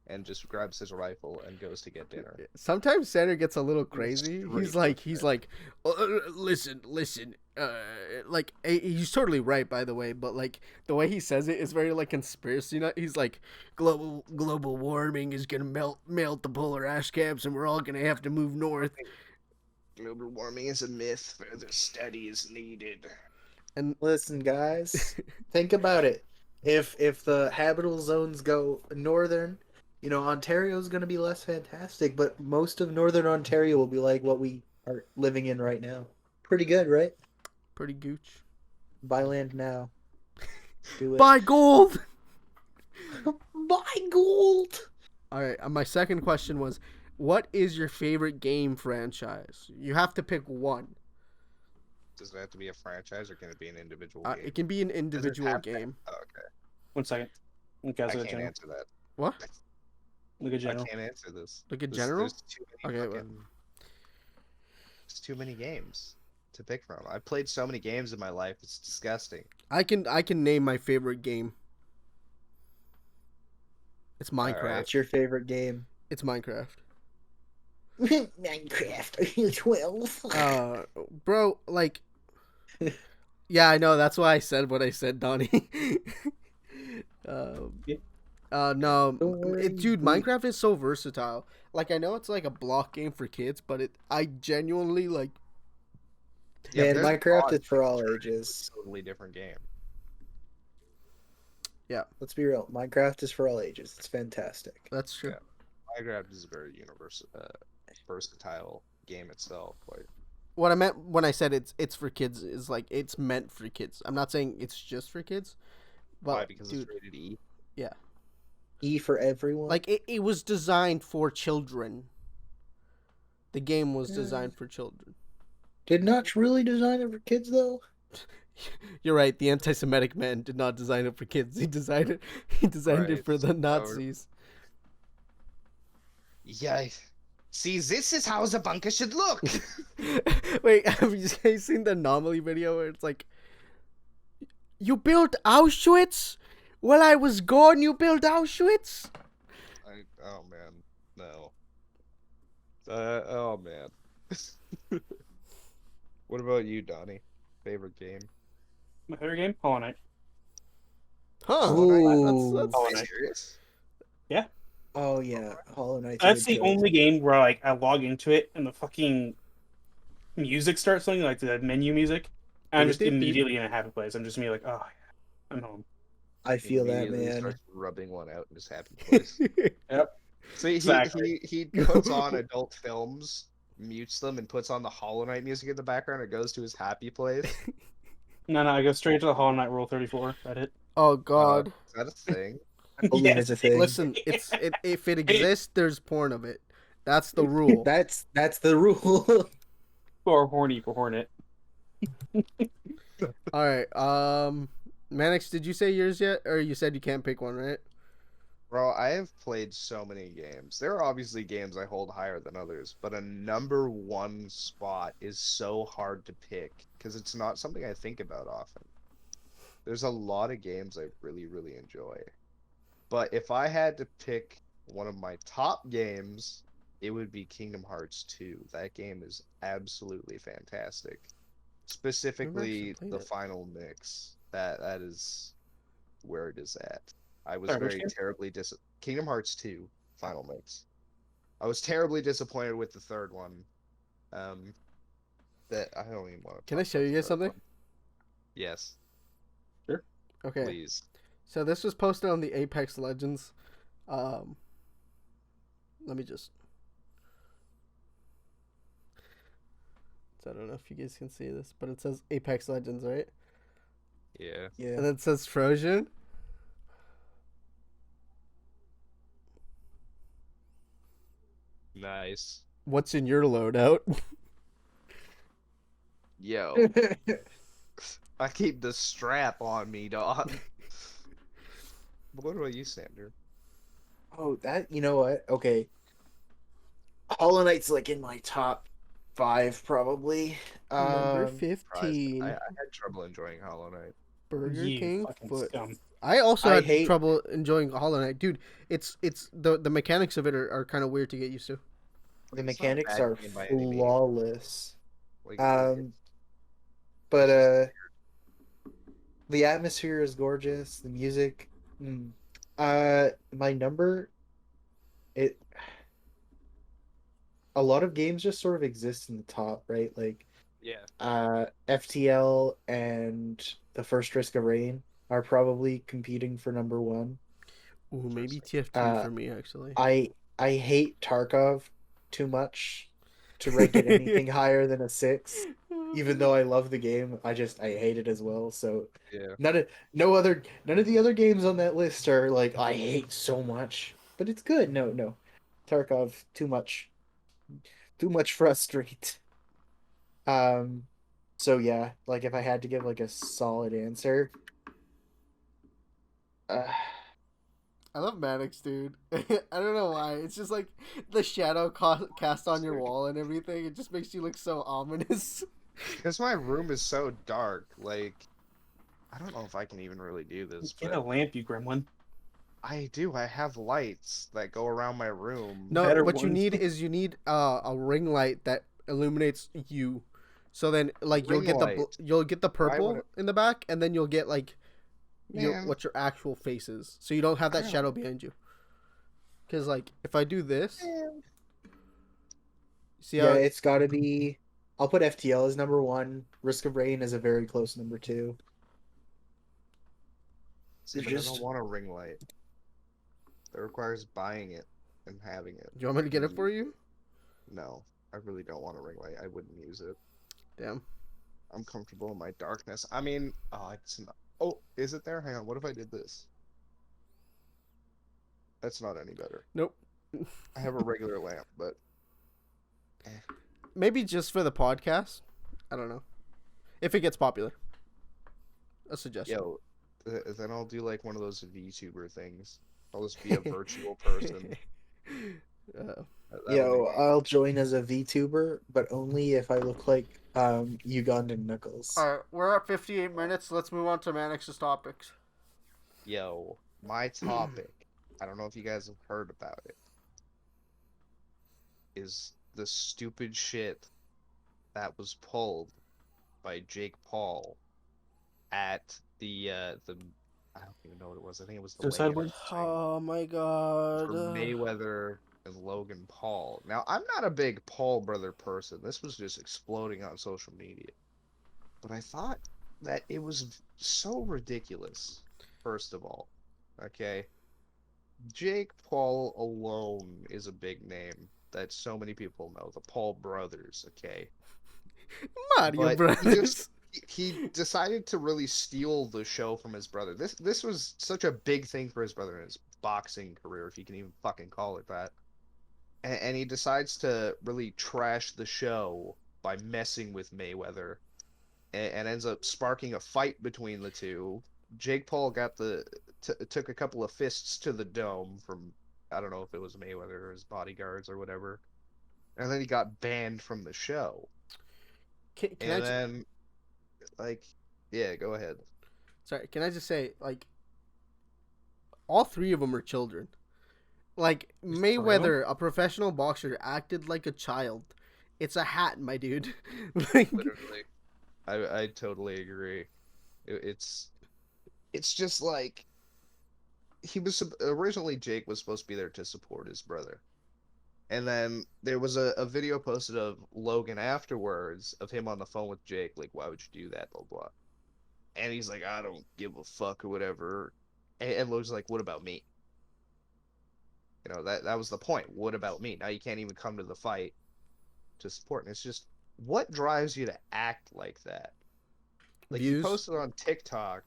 and just grabs his rifle and goes to get dinner. Sometimes Sander gets a little crazy. Straight He's up like, listen. Like he's totally right, by the way. But like the way he says it is very like conspiracy nut. He's like, global warming is gonna melt the polar ash caps, and we're all gonna have to move north. Global warming is a myth. Further study is needed. And Listen, guys, think about it. If the habitable zones go northern, Ontario's going to be less fantastic, but most of northern Ontario will be like what we are living in right now. Pretty good, right? pretty gooch. Buy land now. Do it. Buy gold. Buy gold. All right. My second question was, what is your favorite game franchise? You have to pick one. Does it have to be a franchise or can it be an individual game? It can be an individual have to- game. Oh, okay. 1 second. Okay, I so can't general. answer that. What? Look at I general. can't answer this. Like a There's- general? There's too many Okay. fucking... There's too many games to pick from. I've played so many games in my life. It's disgusting. I can name my favorite game. It's Minecraft. Alright. What's your favorite game? It's Minecraft. Minecraft. Are you 12? Bro, like, yeah, I know. That's why I said what I said, Donnie. Yeah. No, Don't worry, dude, Minecraft is so versatile. Like, I know it's like a block game for kids, but I genuinely like. Man, there's Minecraft mods is for all that are ages. a totally different game. Let's be real. Minecraft is for all ages. It's fantastic. That's true. Yeah. Minecraft is a very versatile game itself. Like, What I meant when I said it's for kids is like it's meant for kids. I'm not saying it's just for kids, but why? Because dude, it's rated E. E for everyone. like it was designed for children. The game was designed for children. Did Notch really design it for kids though? You're right. The anti-Semitic man did not design it for kids. He designed it. He designed it Right. for the Nazis. Yeah. See, this is how the bunker should look. Wait, have you guys seen the anomaly video where it's like, you built Auschwitz? While I was gone, you built Auschwitz? Oh man, no. Oh man. What about you, Donnie? Favorite game? My favorite game? Hollow Knight. Huh? Ooh. That's Are Hollow you Knight. serious? Oh yeah, Hollow Knight's That's really the good. only game where like I log into it and the fucking music starts playing, like the menu music. And I'm just immediately in a happy place. I'm just me like, oh, yeah, I'm home. I feel that, Immediately man. starts rubbing one out in his happy place. See, Exactly. he puts on adult films, mutes them, and puts on the Hollow Knight music in the background. It goes to his happy place. No, I go straight to the Hollow Knight Rule 34. That it. Oh God! Is that a thing? I believe it's a thing. Listen, if it exists, there's porn of it. That's the rule. That's the rule. Or horny for Hornet. All right. Mannix, did you say yours yet, or you said you can't pick one, right? Bro, I have played so many games. There are obviously games I hold higher than others, but a number one spot is so hard to pick because it's not something I think about often. There's a lot of games I really, really enjoy. But if I had to pick one of my top games, it would be Kingdom Hearts 2. That game is absolutely fantastic. Specifically, played the it. final mix. That is where it is at. I was Sorry, which very game? terribly Kingdom Hearts 2 Final Mix. I was terribly disappointed with the third one. That I don't even want to Can I talk show about you the guys third something? one. Yes, Sure. Okay. please. So this was posted on the Apex Legends. Um, let me just. So I don't know if you guys can see this, but it says Apex Legends, right? Yeah. Yeah. And then it says Frozen. Nice. What's in your loadout? Yo, I keep the strap on me, dog. What about you, Sander? Oh, that, you know what? Okay. Hollow Knight's like in my top 5 probably. Number Surprised. I 15, had trouble enjoying Hollow Knight. Burger You King fucking foot. scum. I also I had hate trouble enjoying Hollow Knight, dude. It's the mechanics of it are kind of weird to get used to. the It's not a mechanics bad are game by any means. flawless. Like, But it's just the atmosphere is gorgeous, the music. My number, it a lot of games just sort of exist in the top, right? Like yeah. FTL and the first Risk of Rain are probably competing for number 1. Ooh, maybe Interesting. TF2 for me actually. I hate Tarkov too much to rank it anything higher than a 6. Even though I love the game, I hate it as well. So Yeah. none of the other games on that list are like I hate so much. But it's good. No. Tarkov too much. Too much frustrate. Um so yeah, like if I had to give like a solid answer, uh, I love Maddox, dude. I don't know why. It's just like the shadow cast on your wall and everything. It just makes you look so ominous. Because my room is so dark, like, I don't know if I can even really do this, Get a but lamp, you gremlin. I do. I have lights that go around my room. No, Better what you ones. need is a ring light that illuminates you. So then, like, Ring light. you'll get the Why would purple it? in the back, and then you'll get like Man, what your actual face is. So you don't have I that don't. shadow behind you. Because like, if I do this, Man. see yeah, how it's got to be. I'll put FTL as number 1. Risk of Rain is a very close number 2. See, They're but I don't just want a ring light. That requires buying it and having it. do you want me to get it for you? No, I really don't want a ring light. I wouldn't use it. Damn. I'm comfortable in my darkness. I mean, oh, it's not. Oh, is it there? Hang on. What if I did this? That's not any better. Nope. I have a regular lamp, but Maybe just for the podcast. I don't know. If it gets popular. A suggestion. yo, then I'll do like one of those VTuber things. I'll just be a virtual person. That'll Yo, make me. I'll join as a VTuber, but only if I look like Ugandan Knuckles. Alright, we're at 58 minutes. Let's move on to Mannix's topics. Yo, my topic. I don't know if you guys have heard about it. Is the stupid shit that was pulled by Jake Paul at the I don't even know what it was. I think it was the Suicide weigh-in Word? thing Oh my god. for Mayweather and Logan Paul. Now, I'm not a big Paul brother person. This was just exploding on social media. But I thought that it was so ridiculous, first of all. Okay? Jake Paul alone is a big name that so many people know. The Paul brothers, okay? Mario But Brothers. he decided to really steal the show from his brother. This was such a big thing for his brother in his boxing career, if you can even fucking call it that. And he decides to really trash the show by messing with Mayweather, and ends up sparking a fight between the two. Jake Paul got took a couple of fists to the dome from, I don't know if it was Mayweather or his bodyguards or whatever, and then he got banned from the show. Can And then, like, yeah, go ahead. Sorry, can I just say, like, all three of them are children. Like, Mayweather, a professional boxer, acted like a child. It's a hat, my dude. Like, Literally, I totally agree. It's just like, originally Jake was supposed to be there to support his brother. And then there was a video posted of Logan afterwards of him on the phone with Jake, like, why would you do that, blah, blah. And he's like, I don't give a fuck or whatever. And Logan's like, what about me? You know, that was the point. What about me? Now you can't even come to the fight to support. And it's just, what drives you to act like that? Like, you Views. posted on TikTok.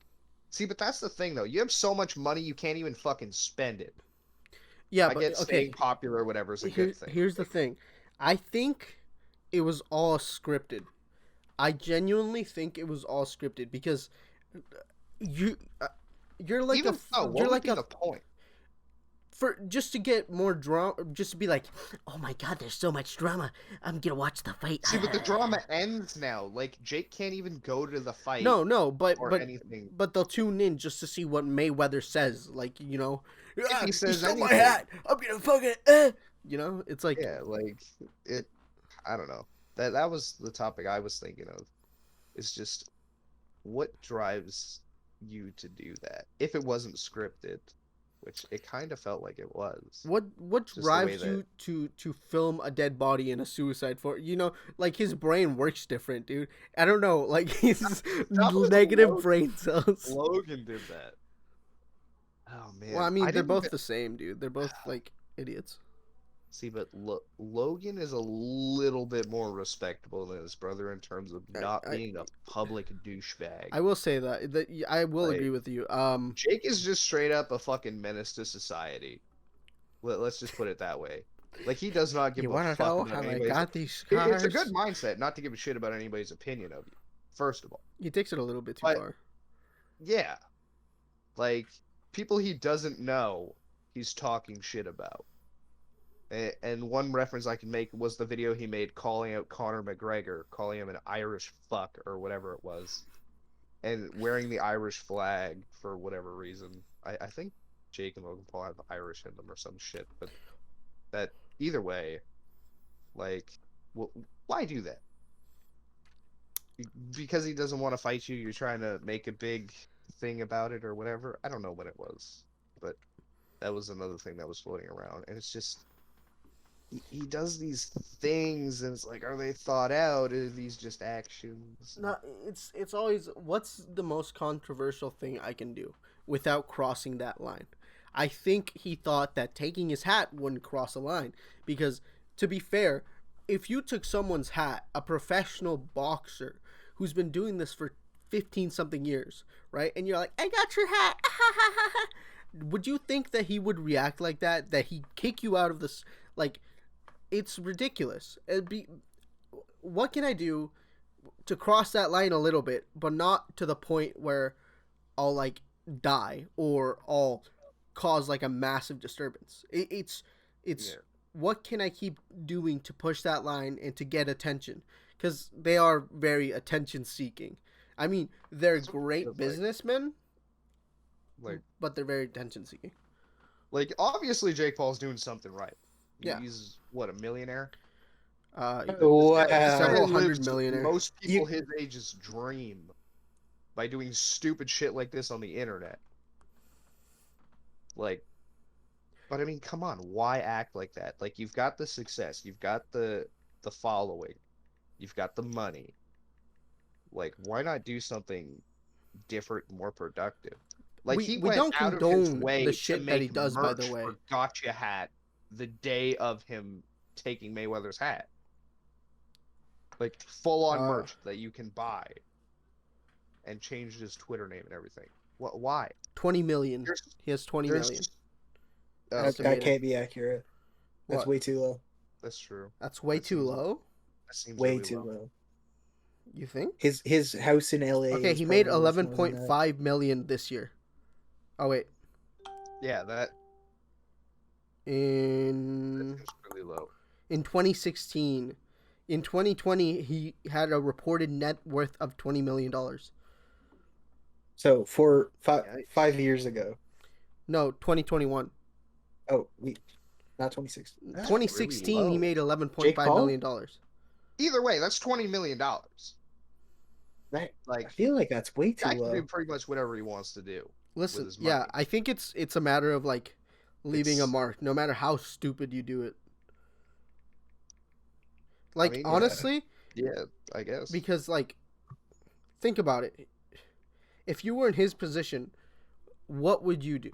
See, but that's the thing, though. You have so much money, you can't even fucking spend it. Yeah, I but get okay. staying popular or whatever is a good thing. Here's the thing. I think it was all scripted. I genuinely think it was all scripted because you're like Even so, what would be the point? For just to get more drama, just to be like, oh my god, there's so much drama. I'm gonna watch the fight. See, but the drama ends now. Like, Jake can't even go to the fight. No, but anything. But they'll tune in just to see what Mayweather says. Like, you know, If he says stole my anything. hat. I'm gonna fucking. You know, it's like, Yeah, like it. I don't know. That was the topic I was thinking of. It's just, what drives you to do that? If it wasn't scripted, which it kind of felt like it was. what Just the drives way you to film a dead body in a suicide for? You know, like his brain works different, dude. I don't know, like his That was negative Logan. brain cells. Logan did that. Oh man. Well, I mean, they're didn't both even- the same, dude. They're both like idiots. See, but Logan is a little bit more respectable than his brother in terms of not being a public douchebag. I will say that I will Like, agree with you. Jake is just straight up a fucking menace to society. Let's just put it that way. Like, he does not give You a want to fuck know about how I anybody's. got these It's a scars? good mindset not to give a shit about anybody's opinion of you. First of all, He takes it a little bit too But- far. yeah, like people he doesn't know, he's talking shit about. And one reference I can make was the video he made calling out Conor McGregor, calling him an Irish fuck or whatever it was, and wearing the Irish flag for whatever reason. I think Jake and Logan Paul have Irish in them or some shit, but that either way, like, why do that? Because he doesn't want to fight you, you're trying to make a big thing about it or whatever. I don't know what it was, but that was another thing that was floating around, and it's just he does these things, and it's like, are they thought out? Are these just actions? No, it's always what's the most controversial thing I can do without crossing that line. I think he thought that taking his hat wouldn't cross a line because, to be fair, if you took someone's hat, a professional boxer who's been doing this for 15 something years, right? And you're like, I got your hat. Would you think that he would react like that? That he'd kick you out of this? Like, it's ridiculous. What can I do to cross that line a little bit, but not to the point where I'll like die or I'll cause like a massive disturbance? It's Yeah. What can I keep doing to push that line and to get attention? Because they are very attention seeking. I mean, they're That's what it great feels like. businessmen, Like, but they're very attention seeking. obviously Jake Paul's doing something right. Yeah. He's what, a millionaire? Wow. Several He hundred lives millionaire. Most people his age's dream by doing stupid shit like this on the internet. Like, but I mean, come on, why act like that? Like, you've got the success, you've got the following, you've got the money. Like, why not do something different, more productive? Like, We he don't went out of his condone way the to shit that he make does, by the merch way. for Gotcha hat the day of him taking Mayweather's hat. Like, full-on merch that you can buy. And changed his Twitter name and everything. What? Why? 20 million. There's- He has 20 There's million. just- That Estimated. can't be accurate. That's What? way too low. That's true. That's way that too seems- low. That seems Way really too low. low. You think? His house in LA. Okay, is he made probably worth more than that. 11.5 million this year. Oh wait, Yeah, that in seems really low. 2016, in 2020 he had a reported net worth of $20 million. So for Yikes. 5 years ago. No, 2021. Oh, not 2016. That's 2016 really he low. made Jake $11.5 Paul? million dollars. Either way, that's $20 million. That, I Like, feel like that's way too guy can low. do pretty much whatever he wants to do. Listen, his yeah, money. I think it's a matter of like leaving a It's- mark, no matter how stupid you do it. I Like mean, honestly, yeah, I guess. because like think about it. If you were in his position, what would you do?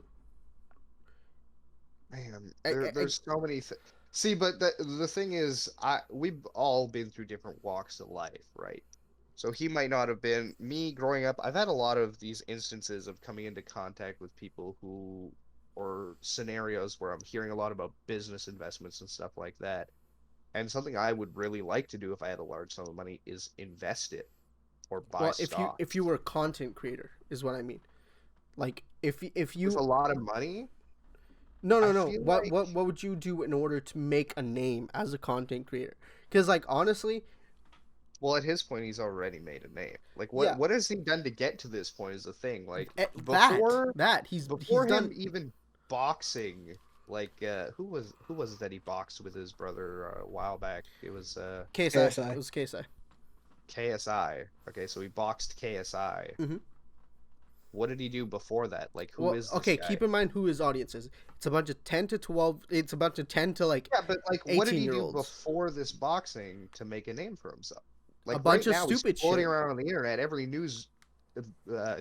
Man, I, I, there's so many things. See, but the thing is, we've all been through different walks of life, right? So he might not have been me growing up. I've had a lot of these instances of coming into contact with people who, or scenarios where I'm hearing a lot about business investments and stuff like that. And something I would really like to do if I had a large sum of money is invest it or buy well, if stocks. you were a content creator, is what I mean. Like if With a you lot of money, no I no no feel what like, what would you do in order to make a name as a content creator? Because like honestly, well, at his point, he's already made a name. Like, yeah, what has he done to get to this point is the thing. Like, that before that he's before him done. even boxing, like, who was it that he boxed with his brother a while back? It was KSI. It KSI. was KSI. KSI. Okay, so he boxed KSI. Mm-hmm. What did he do before that? Like, who Well, is this okay. guy? Keep in mind who his audience is. It's a bunch of 10 to 12. It's a bunch of 10 to like Yeah, but like, what did 18 he year do olds. before this boxing to make a name for himself? A Like right bunch of now, he's stupid floating shit. around on the internet. Every news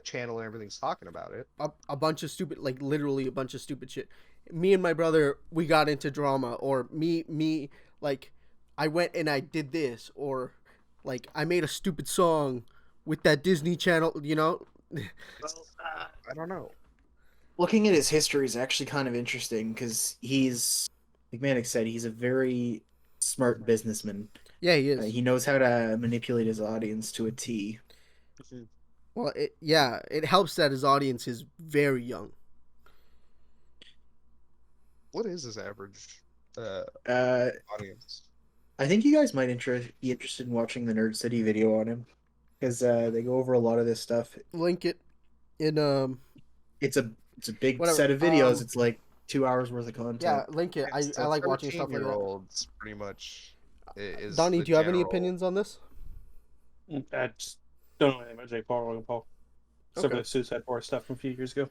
channel and everything's talking about it. A bunch of stupid, like literally a bunch of stupid shit. Me and my brother, we got into drama, or me, like, I went and I did this, or like I made a stupid song with that Disney Channel. You know, Well, I don't know. looking at his history is actually kind of interesting because he's, like Manic said, he's a very smart businessman. yeah, he is. He knows how to manipulate his audience to a T. Well, it helps that his audience is very young. What is his average Uh, audience? I think you guys might be interested in watching the Nerd City video on him because they go over a lot of this stuff. Link it in It's a it's a big whatever. set of videos. It's like 2 hours worth of content. Yeah, link it. It's I like watching stuff like that. 13-year-olds pretty much is Donnie, the do you have any general. opinions on this? I just don't know anything about Jake Paul or Logan Paul. Except Okay. for the Suicide Force stuff from a few years ago.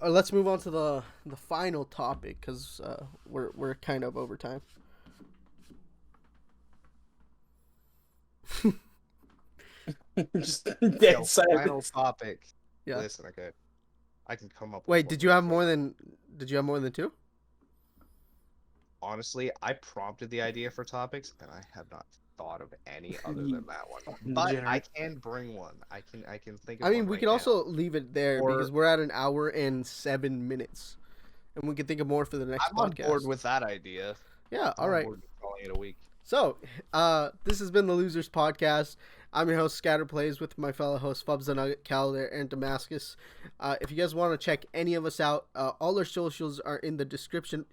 Let's move on to the final topic because we're kind of over time. Just So, dead silent. final topic. Yeah. Listen, okay. I can come up with Wait, one did you real have quick. more than two? Honestly, I prompted the idea for topics, and I have not thought of any other than that one. Fucking But I degenerate. can bring one. I can think of I mean, one we right could now. also leave it there Or- because we're at an hour and 7 minutes, and we can think of more for the next I'm on podcast. board with that idea. Yeah. I'm All on right. board with calling it a week. So, this has been the Losers Podcast. I'm your host, Scatter Plays, with my fellow hosts, Fubs the Nugget, Calder, and Damascus. If you guys want to check any of us out, all our socials are in the description.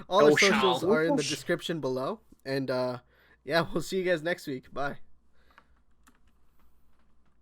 All our socials are in the description below. And, yeah, we'll see you guys next week. Bye.